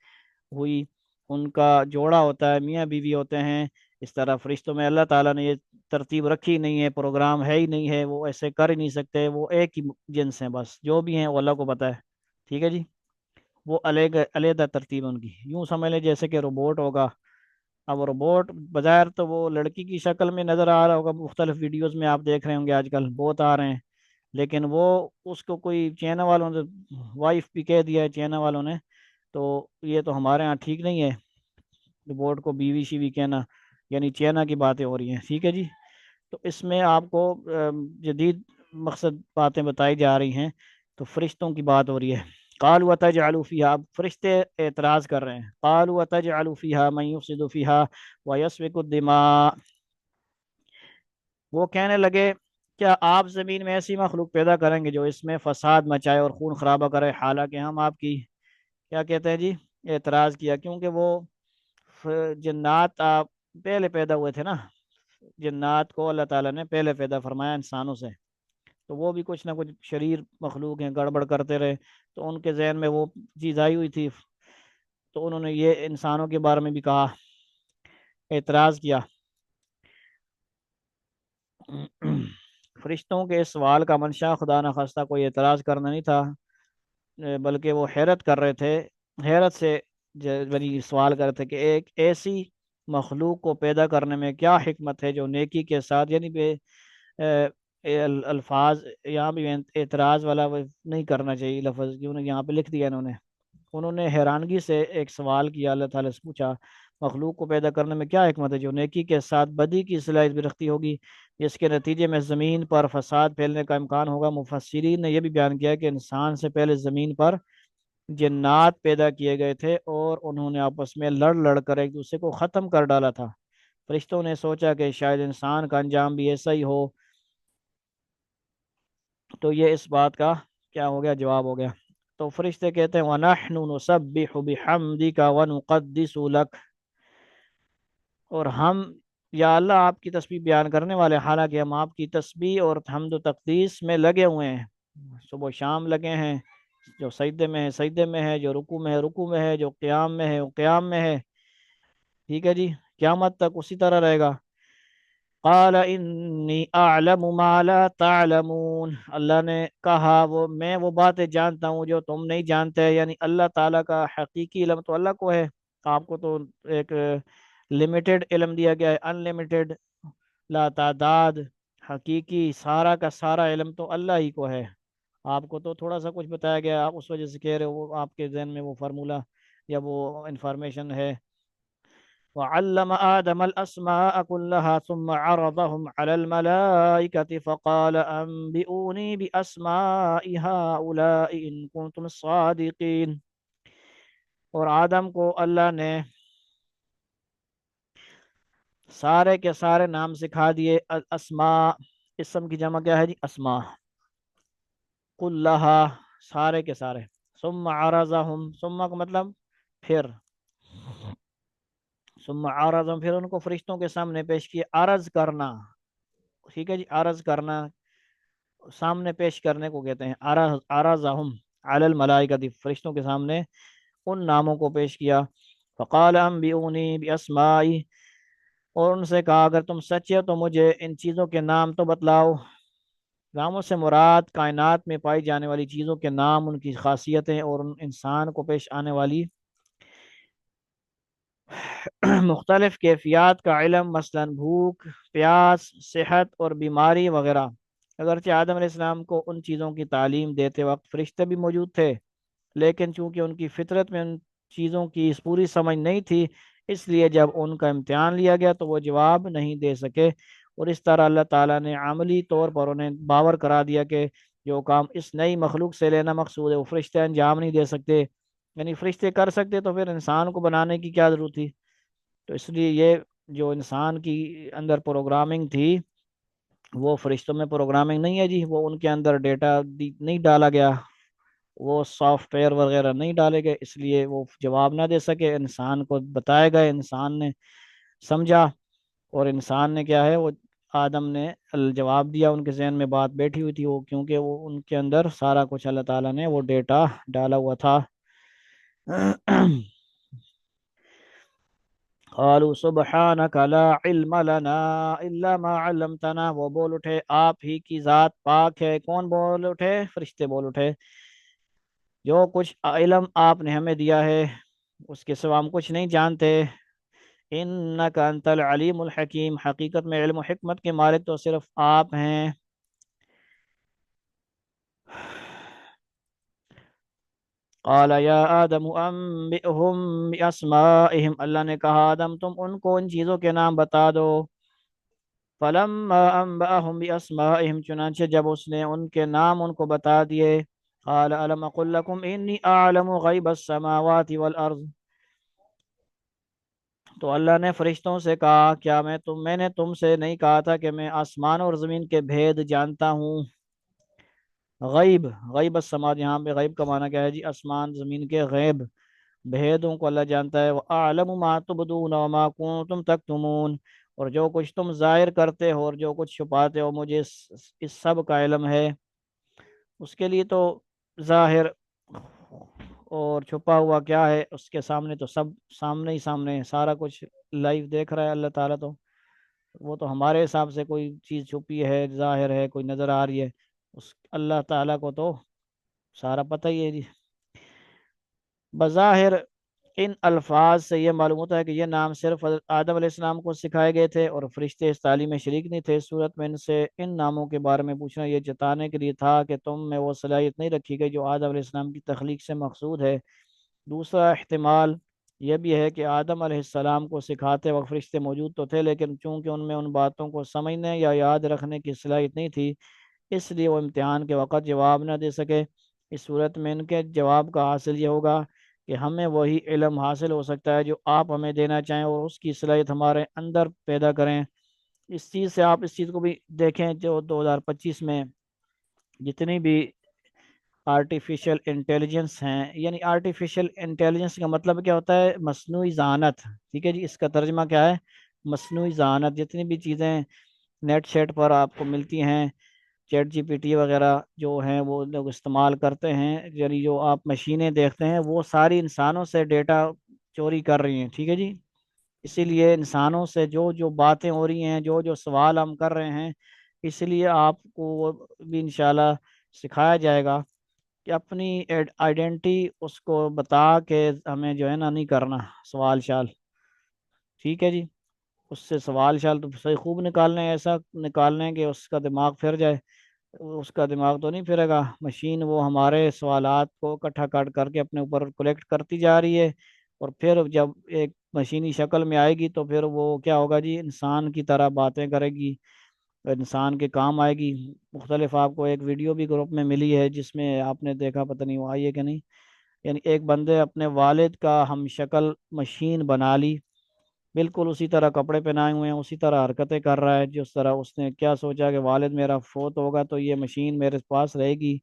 ہوئی، ان کا جوڑا ہوتا ہے، میاں بیوی ہوتے ہیں، اس طرح فرشتوں میں اللہ تعالیٰ نے یہ ترتیب رکھی نہیں ہے، پروگرام ہے ہی نہیں ہے، وہ ایسے کر ہی نہیں سکتے، وہ ایک ہی جنس ہیں، بس جو بھی ہیں وہ اللہ کو پتہ ہے، ٹھیک ہے جی، وہ علیحدہ ترتیب ہے ان کی، یوں سمجھ لیں جیسے کہ روبوٹ ہوگا، اب روبوٹ بظاہر تو وہ لڑکی کی شکل میں نظر آ رہا ہوگا، مختلف ویڈیوز میں آپ دیکھ رہے ہوں گے آج کل بہت آ رہے ہیں، لیکن وہ اس کو کوئی چائنا والوں نے وائف بھی کہہ دیا ہے، چائنا والوں نے، تو یہ تو ہمارے ہاں ٹھیک نہیں ہے، روبوٹ کو بیوی شیوی کہنا، یعنی چائنا کی باتیں ہو رہی ہیں، ٹھیک ہے جی، تو اس میں آپ کو جدید مقصد باتیں بتائی جا رہی ہیں، تو فرشتوں کی بات ہو رہی ہے، قالوا تجعل فیہا، اب فرشتے اعتراض کر رہے ہیں، قالوا تجعل فیہا من یفسد فیہا ویسفک الدماء، وہ کہنے لگے کیا آپ زمین میں ایسی مخلوق پیدا کریں گے جو اس میں فساد مچائے اور خون خرابہ کرے، حالانکہ ہم آپ کی کیا کہتے ہیں جی، اعتراض کیا، کیونکہ وہ جنات آپ پہلے پیدا ہوئے تھے نا، جنات کو اللہ تعالیٰ نے پہلے پیدا فرمایا انسانوں سے، تو وہ بھی کچھ نہ کچھ شریر مخلوق ہیں، گڑبڑ کرتے رہے، تو ان کے ذہن میں وہ چیز آئی ہوئی تھی، تو انہوں نے یہ انسانوں کے بارے میں بھی کہا، اعتراض کیا۔ فرشتوں کے اس سوال کا منشا خدا نخواستہ کوئی اعتراض کرنا نہیں تھا، بلکہ وہ حیرت کر رہے تھے، حیرت سے بنی سوال کر رہے تھے کہ ایک ایسی مخلوق کو پیدا کرنے میں کیا حکمت ہے جو نیکی کے ساتھ، یعنی الفاظ یہاں بھی اعتراض والا وہ نہیں کرنا چاہیے لفظ، کیوں یہاں پہ لکھ دیا انہوں نے حیرانگی سے ایک سوال کیا، اللہ تعالیٰ سے پوچھا مخلوق کو پیدا کرنے میں کیا حکمت ہے جو نیکی کے ساتھ بدی کی صلاحیت بھی رکھتی ہوگی، جس کے نتیجے میں زمین پر فساد پھیلنے کا امکان ہوگا۔ مفسرین نے یہ بھی بیان کیا کہ انسان سے پہلے زمین پر جنات پیدا کیے گئے تھے اور انہوں نے آپس میں لڑ لڑ کر ایک دوسرے کو ختم کر ڈالا تھا، فرشتوں نے سوچا کہ شاید انسان کا انجام بھی ایسا ہی ہو، تو یہ اس بات کا کیا ہو گیا، جواب ہو گیا، تو فرشتے کہتے ہیں وَنَحْنُ نُسَبِّحُ بِحَمْدِكَ وَنُقَدِّسُ لَكَ، اور ہم یا اللہ آپ کی تسبیح بیان کرنے والے، حالانکہ ہم آپ کی تسبیح اور حمد و تقدیس میں لگے ہوئے ہیں، صبح و شام لگے ہیں، جو سجدے میں ہے سجدے میں ہے، جو رکوع میں ہے رکوع میں ہے، جو قیام میں ہے وہ قیام میں ہے، ٹھیک ہے جی، قیامت تک اسی طرح رہے گا۔ قال انی اعلم ما لا تعلمون، اللہ نے کہا میں وہ باتیں جانتا ہوں جو تم نہیں جانتے، یعنی اللہ تعالیٰ کا حقیقی علم تو اللہ کو ہے، آپ کو تو ایک لمیٹڈ علم دیا گیا ہے، ان لمیٹڈ، لا تعداد، حقیقی سارا کا سارا علم تو اللہ ہی کو ہے، آپ کو تو تھوڑا سا کچھ بتایا گیا، آپ اس وجہ سے کہہ رہے ہو وہ آپ کے ذہن میں وہ فارمولہ یا وہ انفارمیشن ہے۔ وعلم آدم الأسماء كلها ثم عرضهم على الملائكة فقال أنبئوني بأسماء هؤلاء إن كنتم صادقين، اور آدم کو اللہ نے سارے کے سارے نام سکھا دیے، اسماء، اسم کی جمع کیا ہے جی؟ اسماء، کلہا، سارے کے سارے، ثم عرضهم، ثم کا مطلب پھر، ثم عرضهم پھر ان کو فرشتوں کے سامنے پیش کیے، عرض کرنا، ٹھیک ہے جی، عرض کرنا، سامنے پیش کرنے کو کہتے ہیں، عرضهم علی الملائکہ، فرشتوں کے سامنے ان ناموں کو پیش کیا، فقال انبئونی باسمائی، اور ان سے کہا اگر تم سچے ہو تو مجھے ان چیزوں کے نام تو بتلاؤ، ناموں سے مراد کائنات میں پائی جانے والی چیزوں کے نام، ان کی خاصیتیں اور ان انسان کو پیش آنے والی مختلف کیفیات کا علم، مثلا بھوک، پیاس، صحت اور بیماری وغیرہ۔ اگرچہ آدم علیہ السلام کو ان چیزوں کی تعلیم دیتے وقت فرشتے بھی موجود تھے، لیکن چونکہ ان کی فطرت میں ان چیزوں کی پوری سمجھ نہیں تھی، اس لیے جب ان کا امتحان لیا گیا تو وہ جواب نہیں دے سکے، اور اس طرح اللہ تعالیٰ نے عملی طور پر انہیں باور کرا دیا کہ جو کام اس نئی مخلوق سے لینا مقصود ہے وہ فرشتے انجام نہیں دے سکتے، یعنی فرشتے کر سکتے تو پھر انسان کو بنانے کی کیا ضرورت تھی؟ تو اس لیے یہ جو انسان کی اندر پروگرامنگ تھی وہ فرشتوں میں پروگرامنگ نہیں ہے جی، وہ ان کے اندر ڈیٹا نہیں ڈالا گیا، وہ سافٹ ویئر وغیرہ نہیں ڈالے گئے، اس لیے وہ جواب نہ دے سکے، انسان کو بتائے گئے، انسان نے سمجھا، اور انسان نے کیا ہے وہ آدم نے جواب دیا، ان کے ذہن میں بات بیٹھی ہوئی تھی وہ، کیونکہ وہ ان کے اندر سارا کچھ اللہ تعالیٰ نے وہ ڈیٹا ڈالا ہوا تھا۔ قالوا سبحانك لا علم لنا الا ما علمتنا، وہ بول اٹھے آپ ہی کی ذات پاک ہے، کون بول اٹھے؟ فرشتے بول اٹھے، جو کچھ علم آپ نے ہمیں دیا ہے اس کے سوا ہم کچھ نہیں جانتے، انک انت العلیم الحکیم، حقیقت میں علم و حکمت کے مالک تو صرف آپ ہیں۔ قال یا آدم انبئهم باسمائهم، اللہ نے کہا آدم تم ان کو ان چیزوں کے نام بتا دو، فلما انبأهم باسمائهم، چنانچہ جب اس نے ان کے نام ان کو بتا دیے، قال الم اقل لكم انی اعلم غیب السماوات والارض، تو اللہ نے فرشتوں سے کہا کیا میں نے تم سے نہیں کہا تھا کہ میں آسمان اور زمین کے بھید جانتا ہوں؟ غیب، غیب السماوات، یہاں پہ غیب کا معنی کیا ہے جی؟ آسمان زمین کے غیب، بھیدوں کو اللہ جانتا ہے، وَأَعْلَمُ مَا تُبْدُونَ وَمَا كُنتُمْ تَكْتُمُونَ، اور جو کچھ تم ظاہر کرتے ہو اور جو کچھ چھپاتے ہو مجھے اس سب کا علم ہے، اس کے لیے تو ظاہر اور چھپا ہوا کیا ہے اس کے سامنے تو سب سامنے ہی سامنے ہے، سارا کچھ لائیو دیکھ رہا ہے اللہ تعالیٰ، تو وہ تو ہمارے حساب سے کوئی چیز چھپی ہے ظاہر ہے کوئی نظر آ رہی ہے، اس اللہ تعالیٰ کو تو سارا پتہ ہی ہے جی۔ بظاہر ان الفاظ سے یہ معلوم ہوتا ہے کہ یہ نام صرف حضرت آدم علیہ السلام کو سکھائے گئے تھے اور فرشتے اس تعلیم میں شریک نہیں تھے، اس صورت میں ان سے ان ناموں کے بارے میں پوچھنا یہ جتانے کے لیے تھا کہ تم میں وہ صلاحیت نہیں رکھی گئی جو آدم علیہ السلام کی تخلیق سے مقصود ہے۔ دوسرا احتمال یہ بھی ہے کہ آدم علیہ السلام کو سکھاتے وقت فرشتے موجود تو تھے، لیکن چونکہ ان میں ان باتوں کو سمجھنے یا یاد رکھنے کی صلاحیت نہیں تھی، اس لیے وہ امتحان کے وقت جواب نہ دے سکے۔ اس صورت میں ان کے جواب کا حاصل یہ ہوگا کہ ہمیں وہی علم حاصل ہو سکتا ہے جو آپ ہمیں دینا چاہیں، اور اس کی صلاحیت ہمارے اندر پیدا کریں۔ اس چیز سے آپ اس چیز کو بھی دیکھیں، جو 2025 میں جتنی بھی آرٹیفیشل انٹیلیجنس ہیں، یعنی آرٹیفیشل انٹیلیجنس کا مطلب کیا ہوتا ہے؟ مصنوعی ذہانت، ٹھیک ہے جی، اس کا ترجمہ کیا ہے؟ مصنوعی ذہانت، جتنی بھی چیزیں نیٹ شیٹ پر آپ کو ملتی ہیں، چیٹ جی پی ٹی وغیرہ جو ہیں وہ لوگ استعمال کرتے ہیں، یعنی جو آپ مشینیں دیکھتے ہیں وہ ساری انسانوں سے ڈیٹا چوری کر رہی ہیں، ٹھیک ہے جی، اسی لیے انسانوں سے جو جو باتیں ہو رہی ہیں، جو جو سوال ہم کر رہے ہیں، اس لیے آپ کو بھی انشاءاللہ سکھایا جائے گا کہ اپنی آئیڈینٹی اس کو بتا کے ہمیں جو ہے نا نہیں کرنا سوال شال، ٹھیک ہے جی۔ اس سے سوال شال تو صحیح خوب نکالنے ہیں، ایسا نکالنے ہیں کہ اس کا دماغ پھر جائے۔ اس کا دماغ تو نہیں پھرے گا، مشین وہ ہمارے سوالات کو اکٹھا کٹ کر کے اپنے اوپر کلیکٹ کرتی جا رہی ہے، اور پھر جب ایک مشینی شکل میں آئے گی تو پھر وہ کیا ہوگا جی، انسان کی طرح باتیں کرے گی، انسان کے کام آئے گی مختلف۔ آپ کو ایک ویڈیو بھی گروپ میں ملی ہے جس میں آپ نے دیکھا، پتہ نہیں وہ آئی ہے کہ نہیں، یعنی ایک بندے اپنے والد کا ہم شکل مشین بنا لی، بالکل اسی طرح کپڑے پہنائے ہوئے ہیں، اسی طرح حرکتیں کر رہا ہے جس طرح اس نے کیا سوچا کہ والد میرا فوت ہوگا تو یہ مشین میرے پاس رہے گی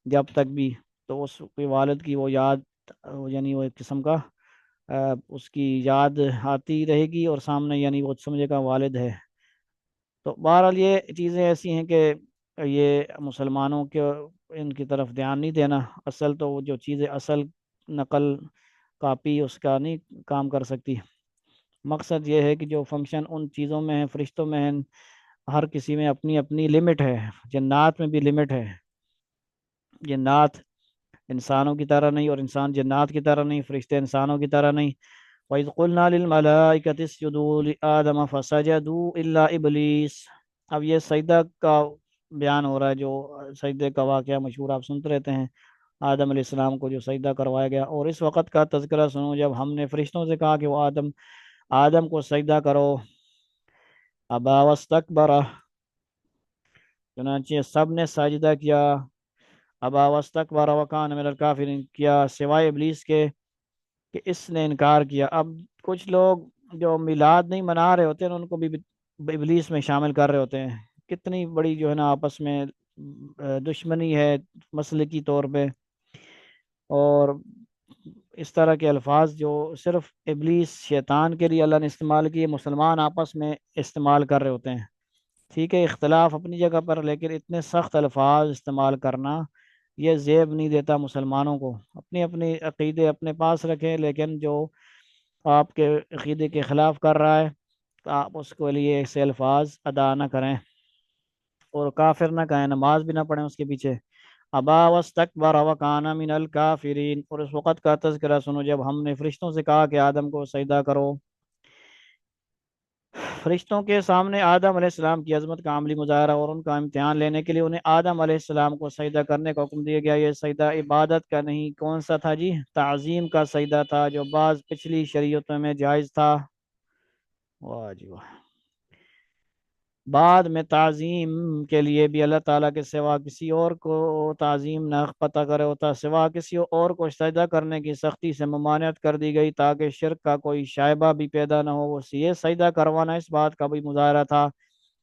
جب تک بھی، تو اس کے والد کی وہ یاد، یعنی وہ ایک قسم کا اس کی یاد آتی رہے گی، اور سامنے یعنی وہ سمجھے گا والد ہے۔ تو بہرحال یہ چیزیں ایسی ہیں کہ یہ مسلمانوں کے ان کی طرف دھیان نہیں دینا، اصل تو وہ جو چیزیں اصل نقل کاپی اس کا نہیں کام کر سکتی۔ مقصد یہ ہے کہ جو فنکشن ان چیزوں میں ہیں، فرشتوں میں ہیں، ہر کسی میں اپنی اپنی لمٹ ہے، جنات میں بھی لمٹ ہے، جنات انسانوں کی طرح نہیں، اور انسان جنات کی طرح نہیں، فرشتے انسانوں کی طرح نہیں۔ وَإِذْ قُلْنَا لِلْمَلَائِكَةِ اسْجُدُوا لِآدَمَ فَسَجَدُوا إِلَّا إِبْلِيسَ۔ اب یہ سجدہ کا بیان ہو رہا ہے، جو سجدے کا واقعہ مشہور آپ سنتے رہتے ہیں، آدم علیہ السلام کو جو سجدہ کروایا گیا، اور اس وقت کا تذکرہ سنو جب ہم نے فرشتوں سے کہا کہ وہ آدم کو سجدہ کرو، ابا واستکبر، چنانچہ سب نے سجدہ کیا، ابا واستکبر وکان من الکافرین، کیا سوائے ابلیس کے کہ اس نے انکار کیا۔ اب کچھ لوگ جو میلاد نہیں منا رہے ہوتے ہیں ان کو بھی ابلیس میں شامل کر رہے ہوتے ہیں، کتنی بڑی جو ہے نا آپس میں دشمنی ہے مسلکی طور پہ، اور اس طرح کے الفاظ جو صرف ابلیس شیطان کے لیے اللہ نے استعمال کیے، مسلمان آپس میں استعمال کر رہے ہوتے ہیں۔ ٹھیک ہے، اختلاف اپنی جگہ پر، لیکن اتنے سخت الفاظ استعمال کرنا یہ زیب نہیں دیتا مسلمانوں کو۔ اپنی اپنی عقیدے اپنے پاس رکھیں، لیکن جو آپ کے عقیدے کے خلاف کر رہا ہے تو آپ اس کے لیے ایسے الفاظ ادا نہ کریں، اور کافر نہ کہیں، نماز بھی نہ پڑھیں اس کے پیچھے۔ ابا واستکبر وکان من الکافرین، اور اس وقت کا تذکرہ سنو جب ہم نے فرشتوں سے کہا کہ آدم کو سجدہ کرو۔ فرشتوں کے سامنے آدم علیہ السلام کی عظمت کا عملی مظاہرہ اور ان کا امتحان لینے کے لیے انہیں آدم علیہ السلام کو سجدہ کرنے کا حکم دیا گیا۔ یہ سجدہ عبادت کا نہیں، کون سا تھا جی؟ تعظیم کا سجدہ تھا، جو بعض پچھلی شریعتوں میں جائز تھا۔ واہ جی واہ۔ بعد میں تعظیم کے لیے بھی اللہ تعالیٰ کے سوا کسی اور کو تعظیم نہ پتہ کرے ہوتا، سوا کسی اور کو سجدہ کرنے کی سختی سے ممانعت کر دی گئی تاکہ شرک کا کوئی شائبہ بھی پیدا نہ ہو۔ وہ یہ سجدہ کروانا اس بات کا بھی مظاہرہ تھا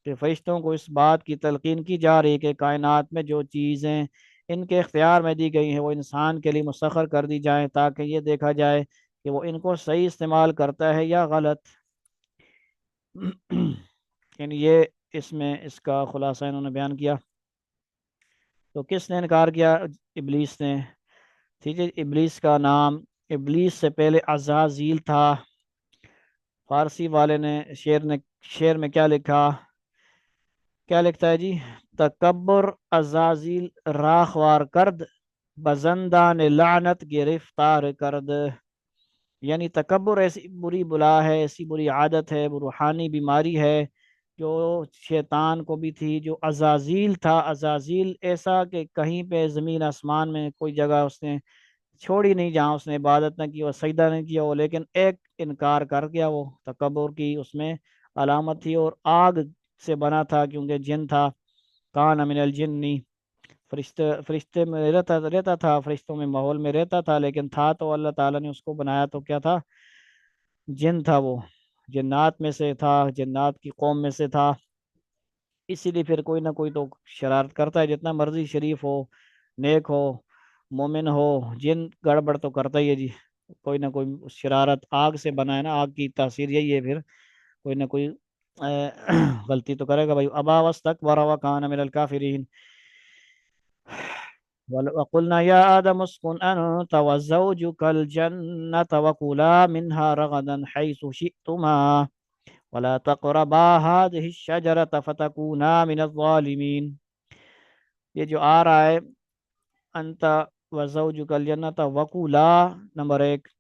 کہ فرشتوں کو اس بات کی تلقین کی جا رہی کہ کائنات میں جو چیزیں ان کے اختیار میں دی گئی ہیں وہ انسان کے لیے مسخر کر دی جائیں، تاکہ یہ دیکھا جائے کہ وہ ان کو صحیح استعمال کرتا ہے یا غلط۔ یعنی یہ اس میں اس کا خلاصہ انہوں نے بیان کیا۔ تو کس نے انکار کیا؟ ابلیس نے۔ ٹھیک ہے، ابلیس کا نام، ابلیس سے پہلے عزازیل تھا۔ فارسی والے نے شعر میں کیا لکھا، کیا لکھتا ہے جی؟ تکبر عزازیل راخوار کرد، بزندان لعنت گرفتار کرد۔ یعنی تکبر ایسی بری بلا ہے، ایسی بری عادت ہے، روحانی بیماری ہے جو شیطان کو بھی تھی، جو عزازیل تھا۔ عزازیل ایسا کہ کہیں پہ زمین آسمان میں کوئی جگہ اس نے چھوڑی نہیں جہاں اس نے عبادت نہ کی اور سجدہ نہیں کیا وہ، لیکن ایک انکار کر گیا، وہ تکبر کی اس میں علامت تھی، اور آگ سے بنا تھا کیونکہ جن تھا، کان من الجنی، فرشتے میں رہتا تھا، فرشتوں میں ماحول میں رہتا تھا، لیکن تھا تو اللہ تعالیٰ نے اس کو بنایا تو کیا تھا؟ جن تھا، وہ جنات میں سے تھا، جنات کی قوم میں سے تھا۔ اسی لیے پھر کوئی نہ کوئی تو شرارت کرتا ہے، جتنا مرضی شریف ہو، نیک ہو، مومن ہو، جن گڑبڑ تو کرتا ہی ہے جی، کوئی نہ کوئی شرارت۔ آگ سے بنا ہے نا، آگ کی تاثیر یہی ہے، پھر کوئی نہ کوئی غلطی تو کرے گا بھائی۔ ابا واستکبر وکان من الکافرین۔ وقلنا يا آدم اسكن أنت وزوجك الجنة وكلا منها رغدا حيث شئتما ولا تقربا هذه الشجرة فتكونا من الظالمين. یہ جو آ رہا ہے انت وزوجک الجنت وکولا نمبر 1،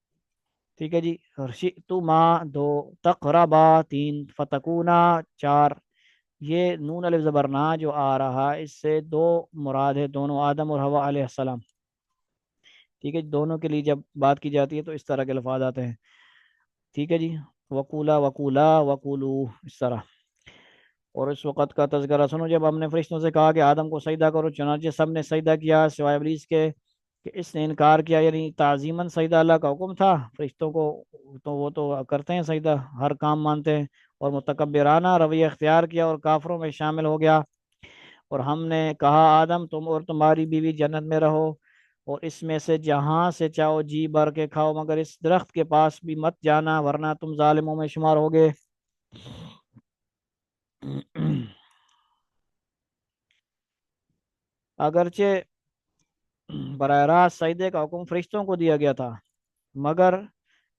ٹھیک ہے جی، شئتما 2، تقربا 3، فتکونا 4، یہ نون الف زبر نا جو آ رہا ہے اس سے 2 مراد ہے، دونوں آدم اور حوا علیہ السلام، ٹھیک ہے، دونوں کے لیے جب بات کی جاتی ہے تو اس طرح کے الفاظ آتے ہیں، ٹھیک ہے جی، وکولا وکولا وکولو، اس طرح۔ اور اس وقت کا تذکرہ سنو جب ہم نے فرشتوں سے کہا کہ آدم کو سجدہ کرو، چنانچہ سب نے سجدہ کیا سوائے ابلیس کے کہ اس نے انکار کیا، یعنی تعظیماً سجدہ اللہ کا حکم تھا فرشتوں کو، تو وہ تو کرتے ہیں سجدہ، ہر کام مانتے ہیں، اور متکبرانہ رویہ اختیار کیا اور کافروں میں شامل ہو گیا۔ اور ہم نے کہا آدم تم اور تمہاری بیوی جنت میں رہو اور اس میں سے جہاں سے چاہو جی بھر کے کھاؤ، مگر اس درخت کے پاس بھی مت جانا ورنہ تم ظالموں میں شمار ہوگے۔ اگرچہ براہ راست سجدے کا حکم فرشتوں کو دیا گیا تھا، مگر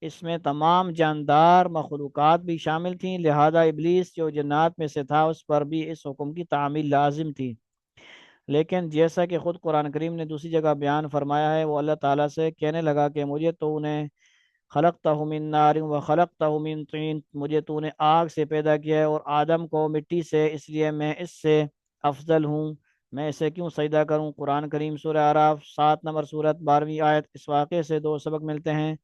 اس میں تمام جاندار مخلوقات بھی شامل تھیں، لہذا ابلیس جو جنات میں سے تھا اس پر بھی اس حکم کی تعمیل لازم تھی۔ لیکن جیسا کہ خود قرآن کریم نے دوسری جگہ بیان فرمایا ہے، وہ اللہ تعالیٰ سے کہنے لگا کہ مجھے تو نے خلقتہ من نار و خلقتہ من طین، مجھے تو نے آگ سے پیدا کیا ہے اور آدم کو مٹی سے، اس لیے میں اس سے افضل ہوں، میں اسے کیوں سجدہ کروں۔ قرآن کریم سورہ اعراف 7 نمبر سورت 12ویں آیت۔ اس واقعے سے 2 سبق ملتے ہیں،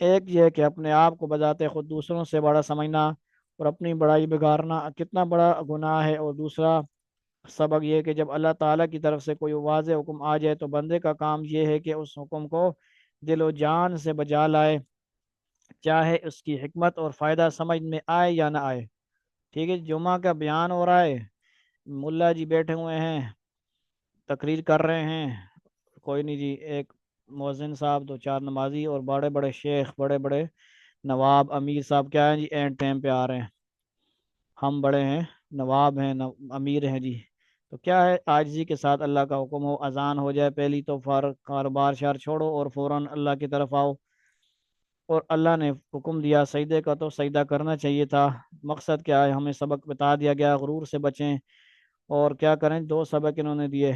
ایک یہ کہ اپنے آپ کو بذات خود دوسروں سے بڑا سمجھنا اور اپنی بڑائی بگاڑنا کتنا بڑا گناہ ہے، اور دوسرا سبق یہ کہ جب اللہ تعالیٰ کی طرف سے کوئی واضح حکم آ جائے تو بندے کا کام یہ ہے کہ اس حکم کو دل و جان سے بجا لائے، چاہے اس کی حکمت اور فائدہ سمجھ میں آئے یا نہ آئے، ٹھیک ہے۔ جمعہ کا بیان ہو رہا ہے، ملا جی بیٹھے ہوئے ہیں، تقریر کر رہے ہیں، کوئی نہیں جی، ایک مؤذن صاحب، 2 4 نمازی اور بڑے بڑے شیخ، بڑے بڑے نواب امیر صاحب کیا ہیں جی، اینڈ ٹائم پہ آ رہے ہیں، ہم بڑے ہیں، نواب ہیں، امیر ہیں جی، تو کیا ہے عاجزی کے ساتھ اللہ کا حکم ہو، اذان ہو جائے پہلی تو کاروبار شہر چھوڑو اور فوراً اللہ کی طرف آؤ، اور اللہ نے حکم دیا سجدے کا تو سجدہ کرنا چاہیے تھا۔ مقصد کیا ہے، ہمیں سبق بتا دیا گیا غرور سے بچیں، اور کیا کریں، 2 سبق انہوں نے دیے،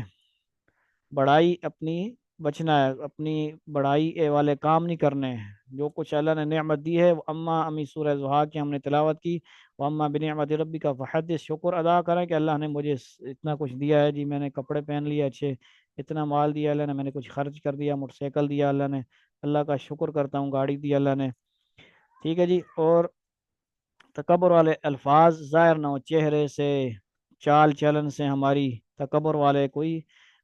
بڑائی اپنی بچنا ہے، اپنی بڑائی والے کام نہیں کرنے ہیں، جو کچھ اللہ نے نعمت دی ہے، وہ اما امی سورہ زحا کی ہم نے تلاوت کی، وہ اما بنعمت ربی کا فحدث، شکر ادا کریں کہ اللہ نے مجھے اتنا کچھ دیا ہے جی، میں نے کپڑے پہن لیے اچھے، اتنا مال دیا اللہ نے، میں نے کچھ خرچ کر دیا، موٹر سائیکل دیا اللہ نے، اللہ کا شکر کرتا ہوں، گاڑی دی اللہ نے، ٹھیک ہے جی۔ اور تکبر والے الفاظ ظاہر نہ ہو چہرے سے، چال چلن سے، ہماری تکبر والے کوئی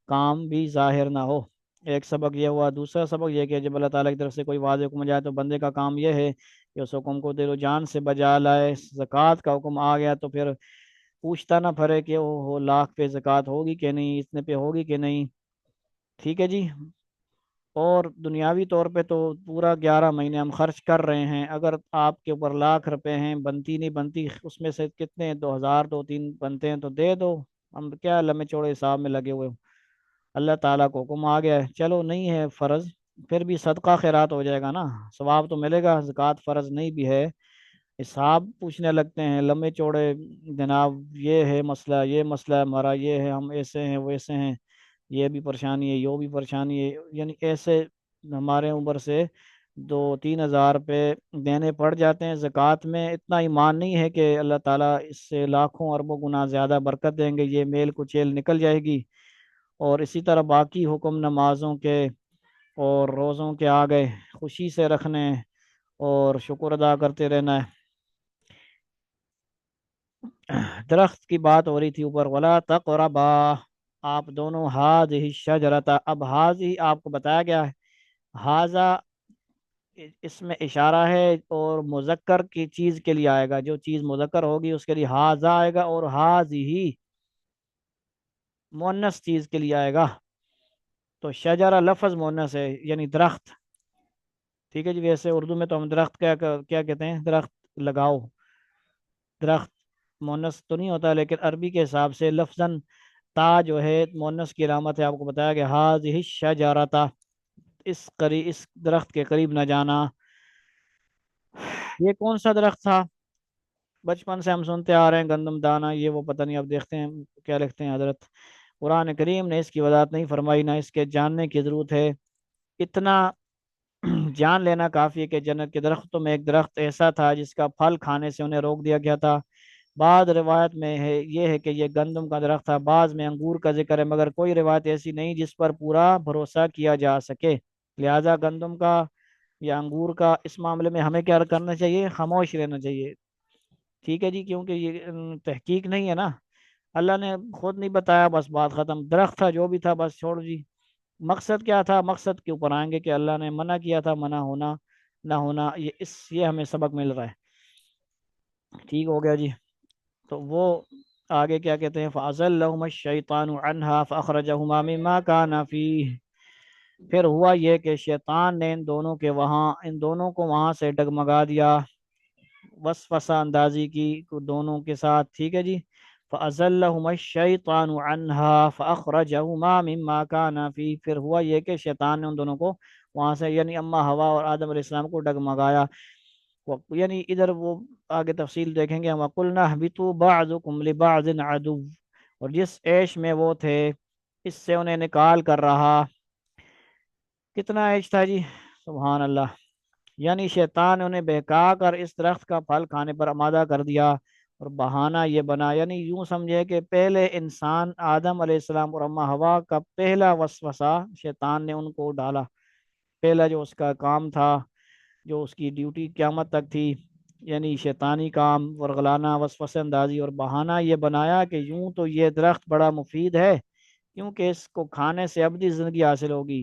کام بھی ظاہر نہ ہو، ایک سبق یہ ہوا۔ دوسرا سبق یہ کہ جب اللہ تعالیٰ کی طرف سے کوئی واضح حکم جائے تو بندے کا کام یہ ہے کہ اس حکم کو دل و جان سے بجا لائے۔ زکوٰۃ کا حکم آ گیا تو پھر پوچھتا نہ پھرے کہ وہ لاکھ پہ زکوٰۃ ہوگی کہ نہیں، اتنے پہ ہوگی کہ نہیں، ٹھیک ہے جی۔ اور دنیاوی طور پہ تو پورا 11 مہینے ہم خرچ کر رہے ہیں، اگر آپ کے اوپر لاکھ روپے ہیں، بنتی نہیں بنتی، اس میں سے کتنے 2000 2 3 بنتے ہیں تو دے دو، ہم کیا لمبے چوڑے حساب میں لگے ہوئے ہوں۔ اللہ تعالیٰ کو حکم آ گیا ہے، چلو نہیں ہے فرض، پھر بھی صدقہ خیرات ہو جائے گا نا، ثواب تو ملے گا، زکوٰۃ فرض نہیں بھی ہے، حساب پوچھنے لگتے ہیں لمبے چوڑے، جناب یہ ہے مسئلہ، یہ مسئلہ ہے ہمارا، یہ ہے، ہم ایسے ہیں ویسے ہیں، یہ بھی پریشانی ہے، یہ بھی پریشانی ہے، یعنی ایسے ہمارے عمر سے 2 3 ہزار پہ دینے پڑ جاتے ہیں زکوٰۃ میں۔ اتنا ایمان نہیں ہے کہ اللہ تعالیٰ اس سے لاکھوں اربوں گنا زیادہ برکت دیں گے، یہ میل کچیل نکل جائے گی۔ اور اسی طرح باقی حکم نمازوں کے اور روزوں کے آ گئے، خوشی سے رکھنے اور شکر ادا کرتے رہنا ہے۔ درخت کی بات ہو رہی تھی اوپر، ولا تقربا، آپ دونوں ہذہ الشجرۃ، اب ہذہ آپ کو بتایا گیا ہے، ہذا اس میں اشارہ ہے، اور مذکر کی چیز کے لیے آئے گا، جو چیز مذکر ہوگی اس کے لیے ہذا آئے گا، اور ہذہ مؤنث چیز کے لیے آئے گا، تو شجرہ لفظ مؤنث ہے یعنی درخت، ٹھیک ہے جی۔ ویسے اردو میں تو ہم درخت کیا کہتے ہیں، درخت لگاؤ، درخت مؤنث تو نہیں ہوتا، لیکن عربی کے حساب سے لفظاً تا جو ہے مونس کی علامت ہے، آپ کو بتایا کہ ہاذہ الشجرۃ، اس درخت کے قریب نہ جانا۔ یہ کون سا درخت تھا؟ بچپن سے ہم سنتے آ رہے ہیں گندم دانا، یہ وہ پتہ نہیں، اب دیکھتے ہیں کیا لکھتے ہیں حضرت۔ قرآن کریم نے اس کی وضاحت نہیں فرمائی، نہ اس کے جاننے کی ضرورت ہے۔ اتنا جان لینا کافی ہے کہ جنت کے درختوں میں ایک درخت ایسا تھا جس کا پھل کھانے سے انہیں روک دیا گیا تھا۔ بعض روایت میں یہ ہے کہ یہ گندم کا درخت تھا، بعض میں انگور کا ذکر ہے، مگر کوئی روایت ایسی نہیں جس پر پورا بھروسہ کیا جا سکے۔ لہذا گندم کا یا انگور کا اس معاملے میں ہمیں کیا کرنا چاہیے؟ خاموش رہنا چاہیے، ٹھیک ہے جی، کیونکہ یہ تحقیق نہیں ہے نا، اللہ نے خود نہیں بتایا، بس بات ختم، درخت تھا جو بھی تھا بس چھوڑ جی۔ مقصد کیا تھا؟ مقصد کے اوپر آئیں گے کہ اللہ نے منع کیا تھا، منع ہونا نہ ہونا، یہ ہمیں سبق مل رہا ہے، ٹھیک ہو گیا جی۔ تو وہ آگے کیا کہتے ہیں، فَأَزَلَّهُمَا الشَّيْطَانُ عَنْهَا فَأَخْرَجَهُمَا مِمَّا كَانَ فِيهِ، پھر ہوا یہ کہ شیطان نے ان دونوں کو وہاں سے ڈگمگا دیا، وسوسہ اندازی کی دونوں کے ساتھ، ٹھیک ہے جی۔ فَأَزَلَّهُمَا الشَّيْطَانُ عَنْهَا فَأَخْرَجَهُمَا مِمَّا كَانَ فِيهِ، پھر ہوا یہ کہ شیطان نے ان دونوں کو وہاں سے، یعنی اما ہوا اور آدم علیہ السلام کو ڈگمگایا۔ یعنی ادھر وہ آگے تفصیل دیکھیں گے، وَقُلْنَا اهْبِطُوا بَعْضُكُمْ لِبَعْضٍ عَدُوٌّ، اور جس عیش میں وہ تھے اس سے انہیں نکال کر رہا۔ کتنا عیش تھا جی؟ سبحان اللہ، یعنی شیطان نے انہیں بہکا کر اس درخت کا پھل کھانے پر آمادہ کر دیا، اور بہانہ یہ بنا، یعنی یوں سمجھے کہ پہلے انسان آدم علیہ السلام اور اما ہوا کا پہلا وسوسہ شیطان نے ان کو ڈالا، پہلا جو اس کا کام تھا، جو اس کی ڈیوٹی قیامت تک تھی، یعنی شیطانی کام، ورغلانہ، وسوسہ اندازی، اور بہانہ یہ بنایا کہ یوں تو یہ درخت بڑا مفید ہے کیونکہ اس کو کھانے سے ابدی زندگی حاصل ہوگی۔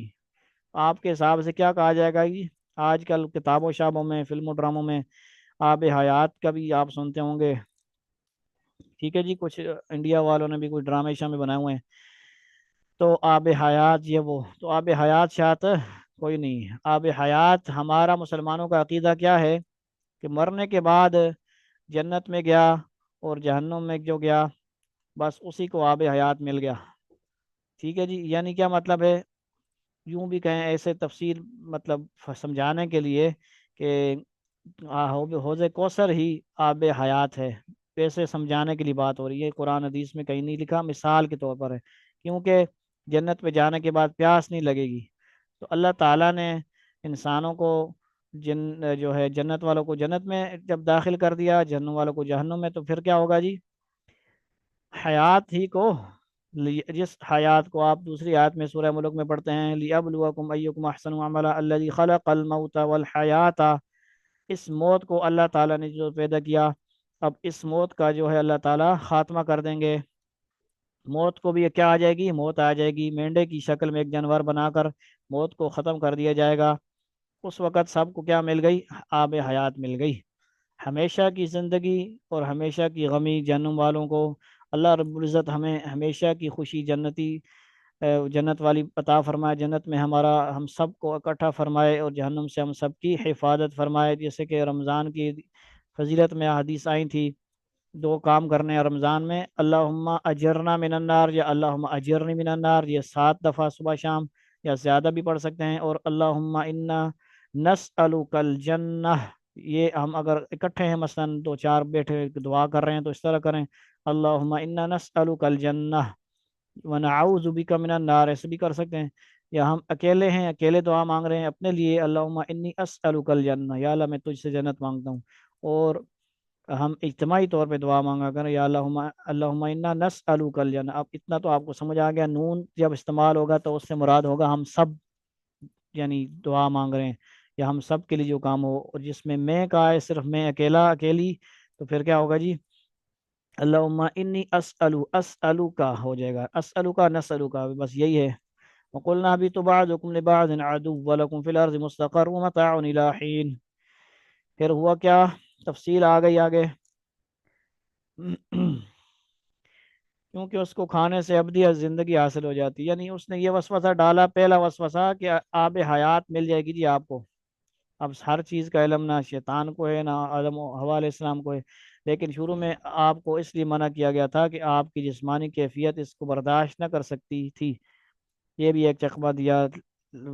آپ کے حساب سے کیا کہا جائے گا جی؟ آج کل کتاب و شعبوں میں، فلم و ڈراموں میں آب حیات کا بھی آپ سنتے ہوں گے، ٹھیک ہے جی، کچھ انڈیا والوں نے بھی کچھ ڈرامے شامے بنائے ہوئے ہیں، تو آب حیات یہ وہ، تو آب حیات شاید کوئی نہیں، آب حیات ہمارا مسلمانوں کا عقیدہ کیا ہے کہ مرنے کے بعد جنت میں گیا اور جہنم میں جو گیا بس اسی کو آب حیات مل گیا، ٹھیک ہے جی۔ یعنی کیا مطلب ہے؟ یوں بھی کہیں ایسے تفصیل مطلب سمجھانے کے لیے کہ حوض کوثر ہی آب حیات ہے، ویسے سمجھانے کے لیے بات ہو رہی ہے، قرآن حدیث میں کہیں نہیں لکھا، مثال کے طور پر ہے، کیونکہ جنت میں جانے کے بعد پیاس نہیں لگے گی، تو اللہ تعالیٰ نے انسانوں کو جو ہے جنت والوں کو جنت میں جب داخل کر دیا، جہنم والوں کو جہنم میں، تو پھر کیا ہوگا جی؟ حیات ہی کو، جس حیات کو آپ دوسری آیت میں سورہ ملک میں پڑھتے ہیں، لِيَبْلُوَكُمْ أَيُّكُمْ أَحْسَنُ عَمَلًا الَّذِي خَلَقَ الْمَوْتَ وَالْحَيَاةَ، اس موت کو اللہ تعالیٰ نے جو پیدا کیا، اب اس موت کا جو ہے اللہ تعالیٰ خاتمہ کر دیں گے، موت کو بھی کیا آ جائے گی؟ موت آ جائے گی، مینڈے کی شکل میں ایک جانور بنا کر موت کو ختم کر دیا جائے گا، اس وقت سب کو کیا مل گئی؟ آب حیات مل گئی، ہمیشہ کی زندگی اور ہمیشہ کی غمی جہنم والوں کو اللہ رب العزت ہمیں ہمیشہ کی خوشی جنت والی عطا فرمائے، جنت میں ہم سب کو اکٹھا فرمائے، اور جہنم سے ہم سب کی حفاظت فرمائے، جیسے کہ رمضان کی فضیلت میں حدیث آئی تھی، دو کام کرنے ہیں رمضان میں، اللہم اجرنا من النار یا اللہم اجرنی من النار، یہ 7 دفعہ صبح شام یا زیادہ بھی پڑھ سکتے ہیں، اور اللہم انا نسألک الجنہ، یہ ہم اگر اکٹھے ہیں مثلا 2 4 بیٹھے دعا کر رہے ہیں تو اس طرح کریں، اللہم انا نسألک الجنہ ونعوذ بک من النار، ایسے بھی کر سکتے ہیں، یا ہم اکیلے ہیں، اکیلے دعا مانگ رہے ہیں اپنے لیے، اللہم انی اسألک الجنہ، یا اللہ میں تجھ سے جنت مانگتا ہوں، اور ہم اجتماعی طور پہ دعا مانگا کریں، یا اللہم انا نسألک الجنہ، اب اتنا تو آپ کو سمجھ آ گیا، نون جب استعمال ہوگا تو اس سے مراد ہوگا ہم سب، یعنی دعا مانگ رہے ہیں یا ہم سب کے لیے جو کام ہو، اور جس میں کا ہے صرف میں اکیلی، تو پھر کیا ہوگا جی؟ اللہم انی اسألو کا ہو جائے گا، اسألو کا نسألو کا، بس یہی ہے۔ وقلنا اهبطوا بعضكم لبعض عدو ولكم في الارض مستقر ومتاع الى حين، پھر ہوا کیا؟ تفصیل آ گئی آگے، کیونکہ اس کو کھانے سے ابدی زندگی حاصل ہو جاتی، یعنی اس نے یہ وسوسہ ڈالا، پہلا وسوسہ کہ آب حیات مل جائے گی جی آپ کو، اب ہر چیز کا علم نہ شیطان کو ہے نہ آدم و حوا علیہ السلام کو ہے، لیکن شروع میں آپ کو اس لیے منع کیا گیا تھا کہ آپ کی جسمانی کیفیت اس کو برداشت نہ کر سکتی تھی، یہ بھی ایک چقبہ دیا،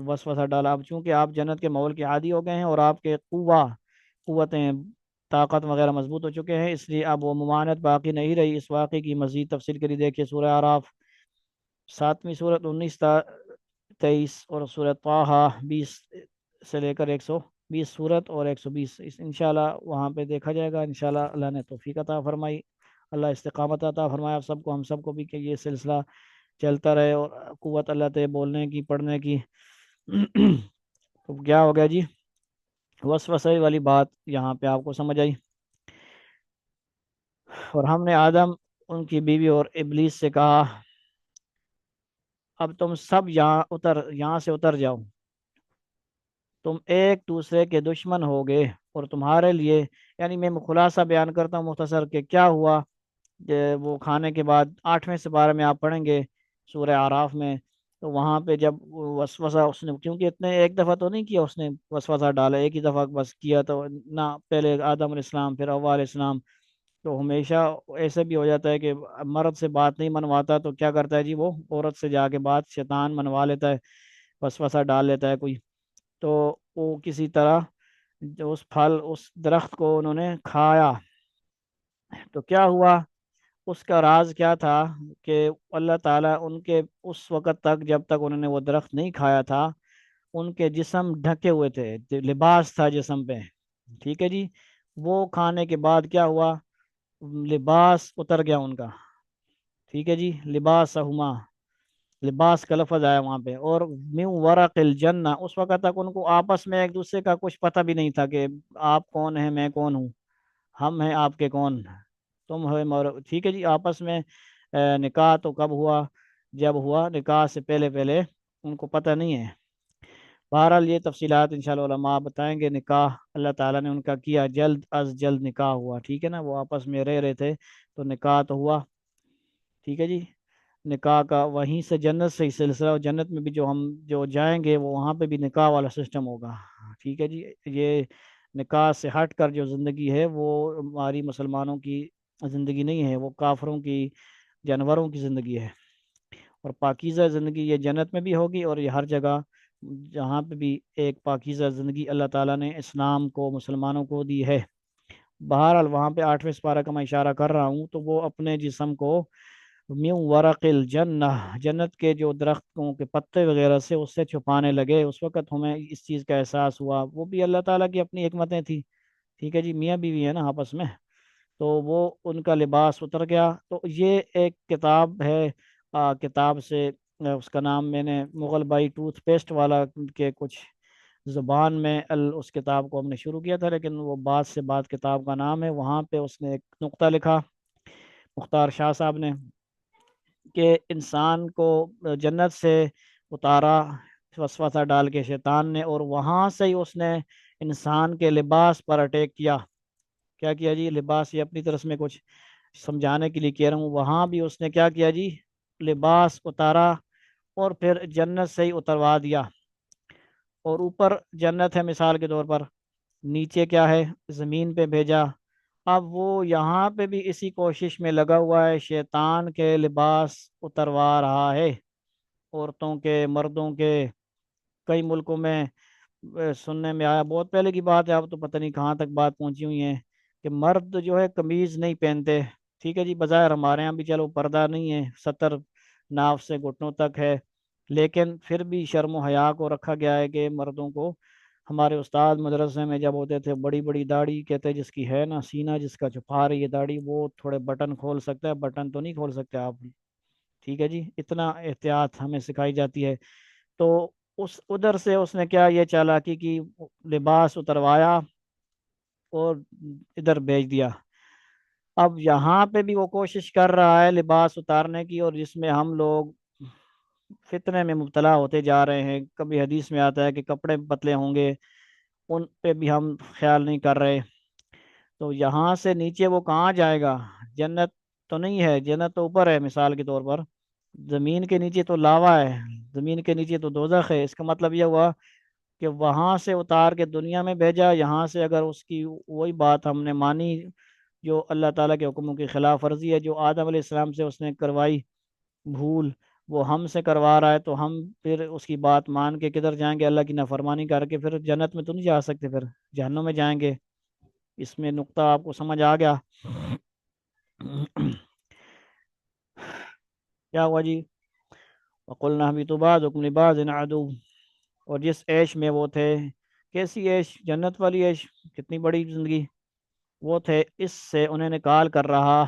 وسوسہ ڈالا۔ اب چونکہ آپ جنت کے ماحول کے عادی ہو گئے ہیں اور آپ کے قوتیں طاقت وغیرہ مضبوط ہو چکے ہیں، اس لیے اب وہ ممانعت باقی نہیں رہی۔ اس واقعے کی مزید تفصیل کے لیے دیکھیے سورہ اعراف 7ویں سورت 19 تا 23 اور سورہ طٰہٰ 20 سے لے کر 120 سورت اور 120، انشاءاللہ وہاں پہ دیکھا جائے گا انشاءاللہ۔ اللہ نے توفیق عطا فرمائی، اللہ استقامت عطا فرمایا آپ سب کو، ہم سب کو بھی، کہ یہ سلسلہ چلتا رہے اور قوت اللہ تے بولنے کی، پڑھنے کی۔ تو کیا ہو گیا جی، وسوسے والی بات یہاں پہ آپ کو سمجھ آئی۔ اور ہم نے آدم، ان کی بیوی اور ابلیس سے کہا اب تم سب یہاں سے اتر جاؤ، تم ایک دوسرے کے دشمن ہوگے، اور تمہارے لیے، یعنی میں خلاصہ بیان کرتا ہوں مختصر کہ کیا ہوا کہ وہ کھانے کے بعد 8ویں سپارے میں آپ پڑھیں گے سورہ اعراف میں، تو وہاں پہ جب وسوسہ اس نے، کیونکہ اتنے ایک دفعہ تو نہیں کیا اس نے وسوسہ ڈالا، ایک ہی دفعہ بس کیا تو نہ، پہلے آدم علیہ السلام پھر حوا علیہ السلام، تو ہمیشہ ایسے بھی ہو جاتا ہے کہ مرد سے بات نہیں منواتا تو کیا کرتا ہے جی، وہ عورت سے جا کے بات شیطان منوا لیتا ہے، وسوسہ ڈال لیتا ہے کوئی، تو وہ کسی طرح جو اس درخت کو انہوں نے کھایا، تو کیا ہوا، اس کا راز کیا تھا کہ اللہ تعالیٰ ان کے اس وقت تک، جب تک انہوں نے وہ درخت نہیں کھایا تھا، ان کے جسم ڈھکے ہوئے تھے، لباس تھا جسم پہ، ٹھیک ہے جی۔ وہ کھانے کے بعد کیا ہوا، لباس اتر گیا ان کا، ٹھیک ہے جی، لباسہما، لباس کا لفظ آیا وہاں پہ، اور من ورق الجنہ، اس وقت تک ان کو آپس میں ایک دوسرے کا کچھ پتہ بھی نہیں تھا کہ آپ کون ہیں، میں کون ہوں، ہم ہیں آپ کے کون، تم ہے ٹھیک ہے جی، آپس میں نکاح تو کب ہوا، جب ہوا، نکاح سے پہلے پہلے ان کو پتہ نہیں ہے۔ بہرحال یہ تفصیلات انشاءاللہ علماء بتائیں گے، نکاح اللہ تعالیٰ نے ان کا کیا، جلد از جلد نکاح ہوا، ٹھیک ہے نا، وہ آپس میں رہ رہے تھے تو نکاح تو ہوا، ٹھیک ہے جی۔ نکاح کا وہیں سے جنت سے ہی سلسلہ، اور جنت میں بھی جو ہم جو جائیں گے وہ وہاں پہ بھی نکاح والا سسٹم ہوگا، ٹھیک ہے جی۔ یہ نکاح سے ہٹ کر جو زندگی ہے وہ ہماری مسلمانوں کی زندگی نہیں ہے، وہ کافروں کی، جانوروں کی زندگی ہے، اور پاکیزہ زندگی یہ جنت میں بھی ہوگی، اور یہ ہر جگہ جہاں پہ بھی ایک پاکیزہ زندگی اللہ تعالیٰ نے اسلام کو، مسلمانوں کو دی ہے۔ بہرحال وہاں پہ 8ویں سپارہ کا میں اشارہ کر رہا ہوں، تو وہ اپنے جسم کو من ورق الجنہ، جنت کے جو درختوں کے پتے وغیرہ سے اس سے چھپانے لگے، اس وقت ہمیں اس چیز کا احساس ہوا، وہ بھی اللہ تعالیٰ کی اپنی حکمتیں تھی، ٹھیک ہے جی، میاں بیوی ہے نا آپس میں، تو وہ ان کا لباس اتر گیا۔ تو یہ ایک کتاب ہے، کتاب سے اس کا نام میں نے مغل بائی ٹوتھ پیسٹ والا کے کچھ زبان میں اس کتاب کو ہم نے شروع کیا تھا، لیکن وہ بات سے بات کتاب کا نام ہے، وہاں پہ اس نے ایک نقطہ لکھا مختار شاہ صاحب نے، کہ انسان کو جنت سے اتارا وسوسہ ڈال کے شیطان نے، اور وہاں سے ہی اس نے انسان کے لباس پر اٹیک کیا، کیا کیا جی، لباس، یہ اپنی طرف میں کچھ سمجھانے کے لیے کہہ رہا ہوں، وہاں بھی اس نے کیا کیا جی، لباس اتارا، اور پھر جنت سے ہی اتروا دیا، اور اوپر جنت ہے مثال کے طور پر، نیچے کیا ہے، زمین پہ بھیجا۔ اب وہ یہاں پہ بھی اسی کوشش میں لگا ہوا ہے، شیطان کے لباس اتروا رہا ہے، عورتوں کے، مردوں کے، کئی ملکوں میں سننے میں آیا، بہت پہلے کی بات ہے، اب تو پتہ نہیں کہاں تک بات پہنچی ہوئی ہے، کہ مرد جو ہے قمیض نہیں پہنتے، ٹھیک ہے جی، بظاہر ہمارے یہاں بھی چلو پردہ نہیں ہے، ستر ناف سے گھٹنوں تک ہے، لیکن پھر بھی شرم و حیا کو رکھا گیا ہے کہ مردوں کو، ہمارے استاد مدرسے میں جب ہوتے تھے، بڑی بڑی داڑھی کہتے جس کی ہے نا، سینہ جس کا چھپا رہی ہے داڑھی، وہ تھوڑے بٹن کھول سکتا ہے، بٹن تو نہیں کھول سکتے آپ، ٹھیک ہے جی، اتنا احتیاط ہمیں سکھائی جاتی ہے۔ تو ادھر سے اس نے کیا، یہ چالاکی کی، لباس اتروایا اور ادھر بھیج دیا۔ اب یہاں پہ بھی وہ کوشش کر رہا ہے لباس اتارنے کی، اور جس میں ہم لوگ فتنے میں مبتلا ہوتے جا رہے ہیں، کبھی حدیث میں آتا ہے کہ کپڑے پتلے ہوں گے، ان پہ بھی ہم خیال نہیں کر رہے، تو یہاں سے نیچے وہ کہاں جائے گا، جنت تو نہیں ہے، جنت تو اوپر ہے مثال کے طور پر، زمین کے نیچے تو لاوا ہے، زمین کے نیچے تو دوزخ ہے، اس کا مطلب یہ ہوا کہ وہاں سے اتار کے دنیا میں بھیجا، یہاں سے اگر اس کی وہی بات ہم نے مانی جو اللہ تعالیٰ کے حکموں کی خلاف ورزی ہے، جو آدم علیہ السلام سے اس نے کروائی بھول، وہ ہم سے کروا رہا ہے، تو ہم پھر اس کی بات مان کے کدھر جائیں گے؟ اللہ کی نافرمانی کر کے پھر جنت میں تو نہیں جا سکتے، پھر جہنم میں جائیں گے۔ اس میں نقطہ آپ کو سمجھ آ گیا؟ کیا ہوا جی؟ وَقُلْنَا اهْبِطُوا بَعْضُكُمْ لِبَعْضٍ عَدُوٌّ، اور جس عیش میں وہ تھے، کیسی عیش؟ جنت والی عیش، کتنی بڑی زندگی وہ تھے، اس سے انہیں نکال کر رہا۔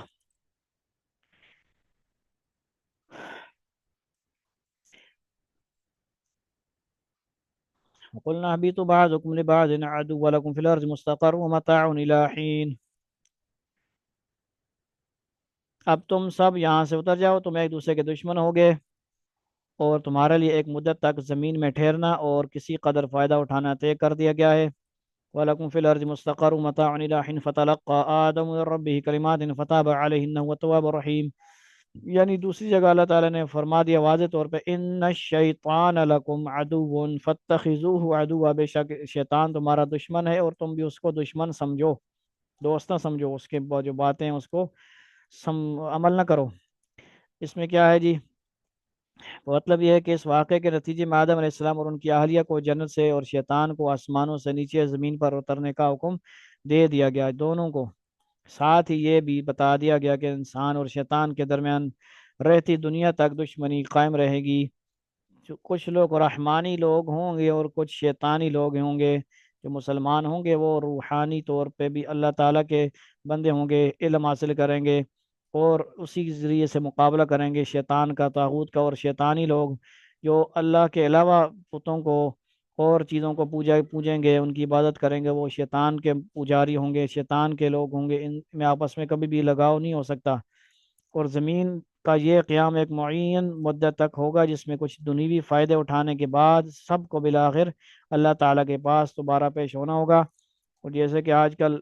وَقُلْنَا اهْبِطُوا بَعْضُكُمْ لِبَعْضٍ عَدُوٌّ وَلَكُمْ فِي الْأَرْضِ مُسْتَقَرٌّ وَمَتَاعٌ إِلَىٰ حِينٍ۔ اب تم سب یہاں سے اتر جاؤ، تم ایک دوسرے کے دشمن ہوگے، اور تمہارے لیے ایک مدت تک زمین میں ٹھہرنا اور کسی قدر فائدہ اٹھانا طے کر دیا گیا ہے۔ وَلَكُمْ فِي الْأَرْضِ مُسْتَقَرٌّ وَمَتَاعٌ إِلَىٰ حِينٍ فَتَلَقَّىٰ آدَمُ مِن رَّبِّهِ كَلِمَاتٍ فَتَابَ عَلَيْهِ إِنَّهُ هُوَ التَّوَّابُ الرَّحِيمُ۔ یعنی دوسری جگہ اللہ تعالیٰ نے فرما دیا واضح طور پہ، إِنَّ الشَّيْطَانَ لَكُمْ عَدُوٌّ فَاتَّخِذُوهُ عَدُوًّا، بے شک شیطان تمہارا دشمن ہے اور تم بھی اس کو دشمن سمجھو، دوست نہ سمجھو، اس کے جو باتیں ہیں اس کو عمل نہ کرو۔ اس میں کیا ہے جی؟ مطلب یہ ہے کہ اس واقعے کے نتیجے میں آدم علیہ السلام اور ان کی اہلیہ کو جنت سے اور شیطان کو آسمانوں سے نیچے زمین پر اترنے کا حکم دے دیا گیا، دونوں کو۔ ساتھ ہی یہ بھی بتا دیا گیا کہ انسان اور شیطان کے درمیان رہتی دنیا تک دشمنی قائم رہے گی۔ کچھ لوگ رحمانی لوگ ہوں گے اور کچھ شیطانی لوگ ہوں گے۔ جو مسلمان ہوں گے وہ روحانی طور پہ بھی اللہ تعالیٰ کے بندے ہوں گے، علم حاصل کریں گے اور اسی کے ذریعے سے مقابلہ کریں گے شیطان کا، طاغوت کا۔ اور شیطانی لوگ جو اللہ کے علاوہ بتوں کو اور چیزوں کو پوجیں گے، ان کی عبادت کریں گے، وہ شیطان کے پجاری ہوں گے، شیطان کے لوگ ہوں گے۔ ان میں آپس میں کبھی بھی لگاؤ نہیں ہو سکتا۔ اور زمین کا یہ قیام ایک معین مدت تک ہوگا، جس میں کچھ دنیوی فائدے اٹھانے کے بعد سب کو بالآخر اللہ تعالیٰ کے پاس دوبارہ پیش ہونا ہوگا۔ اور جیسے کہ آج کل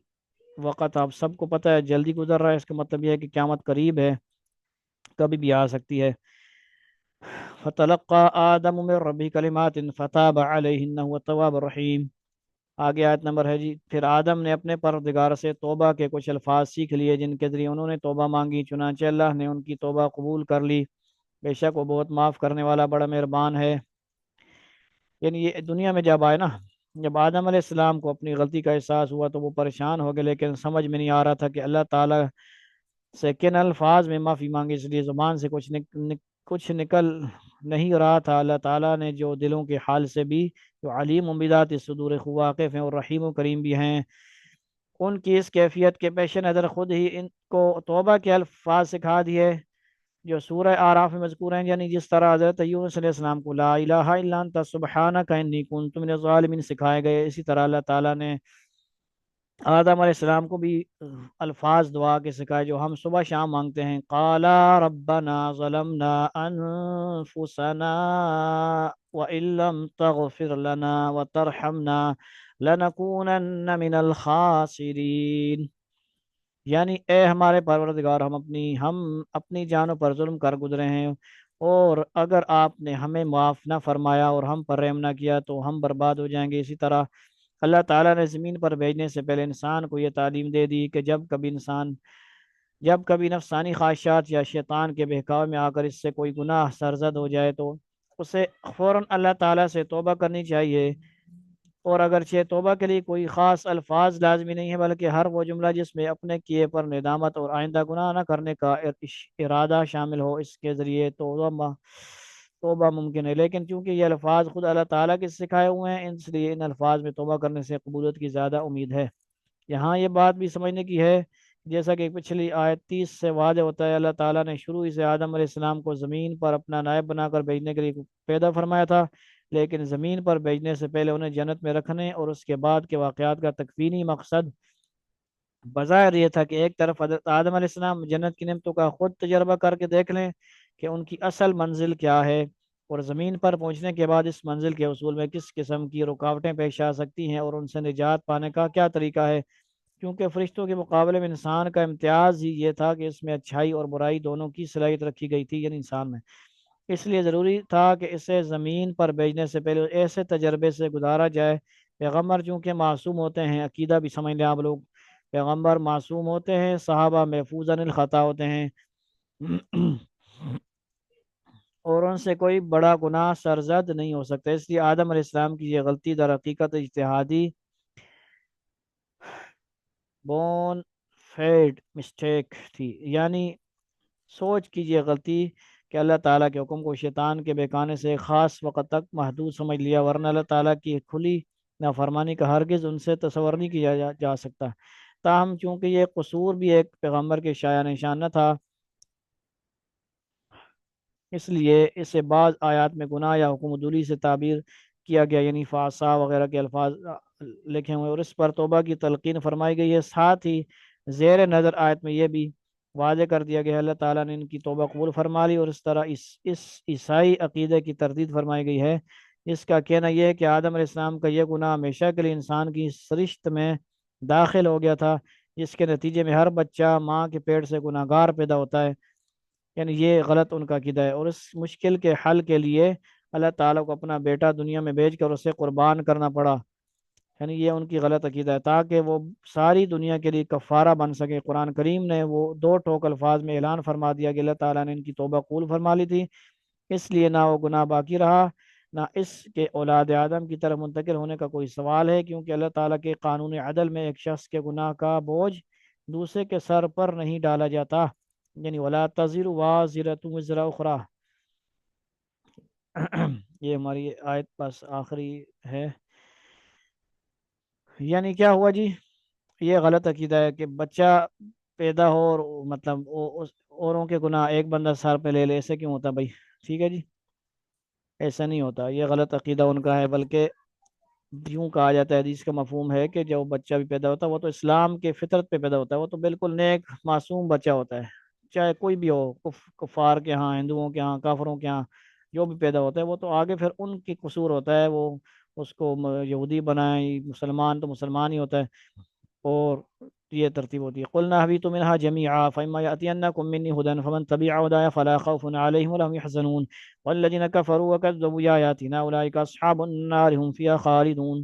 وقت آپ سب کو پتہ ہے جلدی گزر رہا ہے، اس کا مطلب یہ ہے کہ قیامت قریب ہے، کبھی بھی آ سکتی ہے۔ فَتَلَقَّىٰ آدَمُ مِن رَّبِّهِ كَلِمَاتٍ فَتَابَ عَلَيْهِ إِنَّهُ هُوَ التَّوَّابُ الرَّحِيمُ۔ آگے آیت نمبر ہے جی، پھر آدم نے اپنے پروردگار سے توبہ کے کچھ الفاظ سیکھ لیے جن کے ذریعے انہوں نے توبہ مانگی، چنانچہ اللہ نے ان کی توبہ قبول کر لی، بے شک وہ بہت معاف کرنے والا بڑا مہربان ہے۔ یعنی یہ دنیا میں جب آئے نا، جب آدم علیہ السلام کو اپنی غلطی کا احساس ہوا تو وہ پریشان ہو گئے، لیکن سمجھ میں نہیں آ رہا تھا کہ اللہ تعالیٰ سے کن الفاظ میں معافی مانگے، اس لیے زبان سے کچھ نکل نہیں رہا تھا۔ اللہ تعالیٰ نے جو دلوں کے حال سے بھی، جو علیم و بذات الصدور خوب واقف ہیں اور رحیم و کریم بھی ہیں، ان کی اس کیفیت کے پیش نظر خود ہی ان کو توبہ کے الفاظ سکھا دیے جو سورہ آراف میں مذکور ہیں۔ یعنی جس طرح حضرت یونس علیہ السلام کو لا الہ الا انت سبحانک انی کنت من الظالمین سکھائے گئے، اسی طرح اللہ تعالیٰ نے آدم علیہ السلام کو بھی الفاظ دعا کے سکھائے جو ہم صبح شام مانگتے ہیں۔ قالا ربنا ظلمنا انفسنا وان لم تغفر لنا وترحمنا لنکونن من الخاسرین۔ یعنی اے ہمارے پروردگار، ہم اپنی جانوں پر ظلم کر گزرے ہیں، اور اگر آپ نے ہمیں معاف نہ فرمایا اور ہم پر رحم نہ کیا تو ہم برباد ہو جائیں گے۔ اسی طرح اللہ تعالیٰ نے زمین پر بھیجنے سے پہلے انسان کو یہ تعلیم دے دی کہ جب کبھی نفسانی خواہشات یا شیطان کے بہکاؤ میں آ کر اس سے کوئی گناہ سرزد ہو جائے تو اسے فوراً اللہ تعالیٰ سے توبہ کرنی چاہیے۔ اور اگرچہ توبہ کے لیے کوئی خاص الفاظ لازمی نہیں ہے، بلکہ ہر وہ جملہ جس میں اپنے کیے پر ندامت اور آئندہ گناہ نہ کرنے کا ارادہ شامل ہو، اس کے ذریعے توبہ ممکن ہے۔ لیکن چونکہ یہ الفاظ خود اللہ تعالیٰ کے سکھائے ہوئے ہیں، اس لیے ان الفاظ میں توبہ کرنے سے قبولیت کی زیادہ امید ہے۔ یہاں یہ بات بھی سمجھنے کی ہے، جیسا کہ پچھلی آیت 30 سے واضح ہوتا ہے، اللہ تعالیٰ نے شروع سے آدم علیہ السلام کو زمین پر اپنا نائب بنا کر بھیجنے کے لیے پیدا فرمایا تھا، لیکن زمین پر بھیجنے سے پہلے انہیں جنت میں رکھنے اور اس کے بعد کے واقعات کا تکوینی مقصد بظاہر یہ تھا کہ ایک طرف حضرت آدم علیہ السلام جنت کی نعمتوں کا خود تجربہ کر کے دیکھ لیں کہ ان کی اصل منزل کیا ہے، اور زمین پر پہنچنے کے بعد اس منزل کے حصول میں کس قسم کی رکاوٹیں پیش آ سکتی ہیں اور ان سے نجات پانے کا کیا طریقہ ہے، کیونکہ فرشتوں کے مقابلے میں انسان کا امتیاز ہی یہ تھا کہ اس میں اچھائی اور برائی دونوں کی صلاحیت رکھی گئی تھی، یعنی انسان میں۔ اس لیے ضروری تھا کہ اسے زمین پر بھیجنے سے پہلے ایسے تجربے سے گزارا جائے۔ پیغمبر چونکہ معصوم ہوتے ہیں، عقیدہ بھی سمجھ لیں آپ لوگ، پیغمبر معصوم ہوتے ہیں، صحابہ محفوظ عن الخطا ہوتے ہیں اور ان سے کوئی بڑا گناہ سرزد نہیں ہو سکتا۔ اس لیے آدم علیہ السلام کی یہ غلطی در حقیقت اجتہادی بون فیڈ مسٹیک تھی، یعنی سوچ کیجئے غلطی کہ اللہ تعالیٰ کے حکم کو شیطان کے بہکانے سے خاص وقت تک محدود سمجھ لیا، ورنہ اللہ تعالیٰ کی کھلی نافرمانی کا ہرگز ان سے تصور نہیں کیا جا سکتا۔ تاہم چونکہ یہ قصور بھی ایک پیغمبر کے شایع نشان نہ تھا، اس لیے اسے بعض آیات میں گناہ یا حکم عدولی سے تعبیر کیا گیا، یعنی فاسا وغیرہ کے الفاظ لکھے ہوئے، اور اس پر توبہ کی تلقین فرمائی گئی ہے۔ ساتھ ہی زیر نظر آیت میں یہ بھی واضح کر دیا گیا ہے اللہ تعالیٰ نے ان کی توبہ قبول فرما لی، اور اس طرح اس عیسائی عقیدے کی تردید فرمائی گئی ہے۔ اس کا کہنا یہ ہے کہ آدم علیہ السلام کا یہ گناہ ہمیشہ کے لیے انسان کی سرشت میں داخل ہو گیا تھا، جس کے نتیجے میں ہر بچہ ماں کے پیٹ سے گناہ گار پیدا ہوتا ہے، یعنی یہ غلط ان کا عقیدہ ہے۔ اور اس مشکل کے حل کے لیے اللہ تعالیٰ کو اپنا بیٹا دنیا میں بھیج کر اسے قربان کرنا پڑا، یعنی یہ ان کی غلط عقیدہ ہے، تاکہ وہ ساری دنیا کے لیے کفارہ بن سکے۔ قرآن کریم نے وہ دو ٹوک الفاظ میں اعلان فرما دیا کہ اللہ تعالیٰ نے ان کی توبہ قبول فرما لی تھی، اس لیے نہ وہ گناہ باقی رہا، نہ اس کے اولاد آدم کی طرف منتقل ہونے کا کوئی سوال ہے، کیونکہ اللہ تعالیٰ کے قانون عدل میں ایک شخص کے گناہ کا بوجھ دوسرے کے سر پر نہیں ڈالا جاتا، یعنی ولا تزر وازرۃ وزر اخری یہ ہماری آیت بس آخری ہے۔ یعنی کیا ہوا جی؟ یہ غلط عقیدہ ہے کہ بچہ پیدا ہو اور مطلب اوروں کے گناہ ایک بندہ سر پہ لے لے، ایسے کیوں ہوتا بھائی؟ ٹھیک ہے جی، ایسا نہیں ہوتا، یہ غلط عقیدہ ان کا ہے، بلکہ یوں کہا جاتا ہے، حدیث کا مفہوم ہے کہ جو بچہ بھی پیدا ہوتا ہے وہ تو اسلام کے فطرت پہ پیدا ہوتا ہے، وہ تو بالکل نیک معصوم بچہ ہوتا ہے، چاہے کوئی بھی ہو، کفار کے ہاں، ہندوؤں کے ہاں، کافروں کے ہاں، جو بھی پیدا ہوتا ہے وہ تو آگے پھر ان کی قصور ہوتا ہے، وہ اس کو یہودی بنائیں، مسلمان تو مسلمان ہی ہوتا ہے، اور یہ ترتیب ہوتی ہے۔ قلنا اهبطوا منها جميعا فإما يأتينكم مني هدى فمن تبع هداي فلا خوف عليهم ولا هم يحزنون والذين كفروا وكذبوا بآياتنا أولئك أصحاب النار هم فيها خالدون۔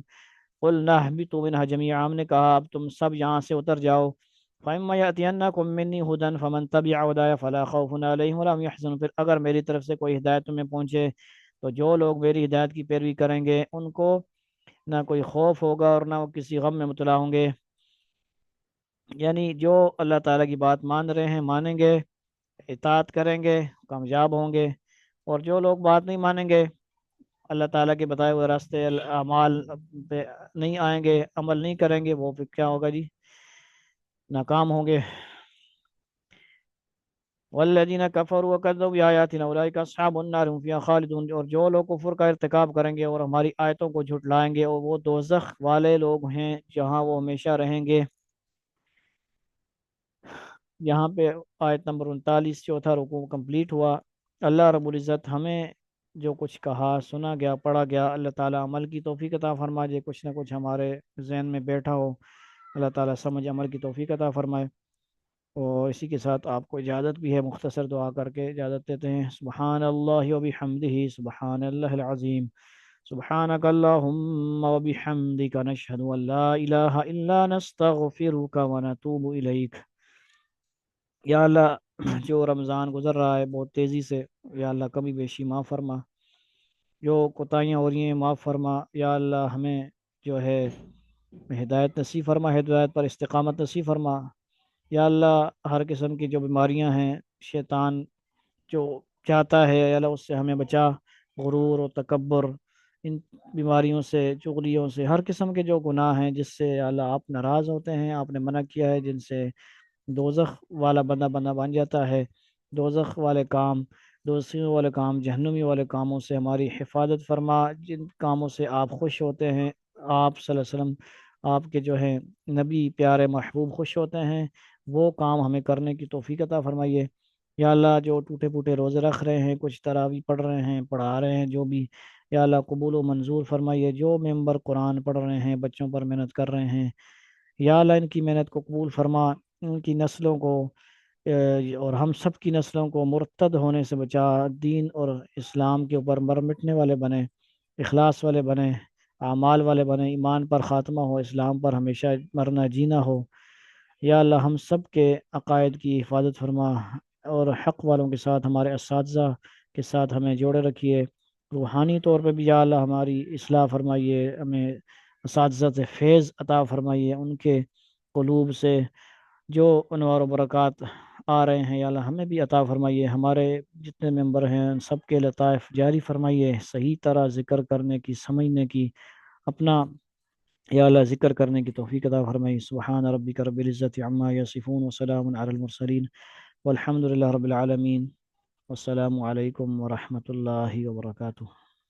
قلنا اهبطوا منها جميعا، ہم نے کہا اب تم سب یہاں سے اتر جاؤ، فإما يأتينكم مني هدى فمن تبع هداي فلا خوف عليهم ولا هم يحزنون، پھر اگر میری طرف سے کوئی ہدایت تمہیں پہنچے تو جو لوگ میری ہدایت کی پیروی کریں گے ان کو نہ کوئی خوف ہوگا اور نہ وہ کسی غم میں مبتلا ہوں گے، یعنی جو اللہ تعالیٰ کی بات مان رہے ہیں مانیں گے، اطاعت کریں گے، کامیاب ہوں گے، اور جو لوگ بات نہیں مانیں گے، اللہ تعالیٰ کے بتائے ہوئے راستے اعمال پہ نہیں آئیں گے، عمل نہیں کریں گے، وہ پھر کیا ہوگا جی؟ ناکام ہوں گے۔ والذین کفروا وکذبوا بآیاتنا اولئک اصحاب النار هم فیہا خالدون، اور جو لوگ کفر کا ارتکاب کریں گے اور ہماری آیتوں کو جھٹلائیں گے اور وہ دوزخ والے لوگ ہیں جہاں وہ ہمیشہ رہیں گے۔ یہاں پہ آیت نمبر 39 چوتھا رکوع کمپلیٹ ہوا۔ اللہ رب العزت ہمیں جو کچھ کہا، سنا گیا، پڑھا گیا، اللہ تعالیٰ عمل کی توفیق عطا فرمائے، جو کچھ نہ کچھ ہمارے ذہن میں بیٹھا ہو اللہ تعالیٰ سمجھ عمل کی توفیق عطا فرمائے۔ اور اسی کے ساتھ آپ کو اجازت بھی ہے، مختصر دعا کر کے اجازت دیتے ہیں۔ سبحان اللہ وبحمدہ، سبحان اللہ العظیم، سبحانک اللہم وبحمدک، نشہد ان لا الہ الا نستغفرک ونتوب الیک۔ یا اللہ جو رمضان گزر رہا ہے بہت تیزی سے، یا اللہ کمی بیشی معاف فرما، جو کوتاہیاں ہو رہی ہیں معاف فرما، یا اللہ ہمیں جو ہے ہدایت نصیب فرما، ہدایت پر استقامت نصیب فرما، یا اللہ ہر قسم کی جو بیماریاں ہیں شیطان جو چاہتا ہے یا اللہ اس سے ہمیں بچا، غرور و تکبر، ان بیماریوں سے، چغلیوں سے، ہر قسم کے جو گناہ ہیں جس سے یا اللہ آپ ناراض ہوتے ہیں، آپ نے منع کیا ہے، جن سے دوزخ والا بندہ بن جاتا ہے، دوزخ والے کام، دوزخیوں والے کام، جہنمی والے کاموں سے ہماری حفاظت فرما، جن کاموں سے آپ خوش ہوتے ہیں، آپ صلی اللہ علیہ وسلم آپ کے جو ہیں نبی پیارے محبوب خوش ہوتے ہیں، وہ کام ہمیں کرنے کی توفیق عطا فرمائیے۔ یا اللہ جو ٹوٹے پوٹے روزے رکھ رہے ہیں، کچھ تراویح پڑھ رہے ہیں، پڑھا رہے ہیں، جو بھی، یا اللہ قبول و منظور فرمائیے۔ جو ممبر قرآن پڑھ رہے ہیں، بچوں پر محنت کر رہے ہیں، یا اللہ ان کی محنت کو قبول فرما، ان کی نسلوں کو اور ہم سب کی نسلوں کو مرتد ہونے سے بچا، دین اور اسلام کے اوپر مر مٹنے والے بنے، اخلاص والے بنے، اعمال والے بنے، ایمان پر خاتمہ ہو، اسلام پر ہمیشہ مرنا جینا ہو۔ یا اللہ ہم سب کے عقائد کی حفاظت فرما، اور حق والوں کے ساتھ، ہمارے اساتذہ کے ساتھ ہمیں جوڑے رکھیے، روحانی طور پہ بھی یا اللہ ہماری اصلاح فرمائیے، ہمیں اساتذہ سے فیض عطا فرمائیے، ان کے قلوب سے جو انوار و برکات آ رہے ہیں یا اللہ ہمیں بھی عطا فرمائیے، ہمارے جتنے ممبر ہیں ان سب کے لطائف جاری فرمائیے، صحیح طرح ذکر کرنے کی، سمجھنے کی، اپنا یا اللہ ذکر کرنے کی توفیق عطا فرمائیے۔ سبحان ربک رب العزت عما یصفون وسلام علی المرسلین والحمد للہ رب العالمین، والسلام علیکم ورحمۃ اللہ وبرکاتہ۔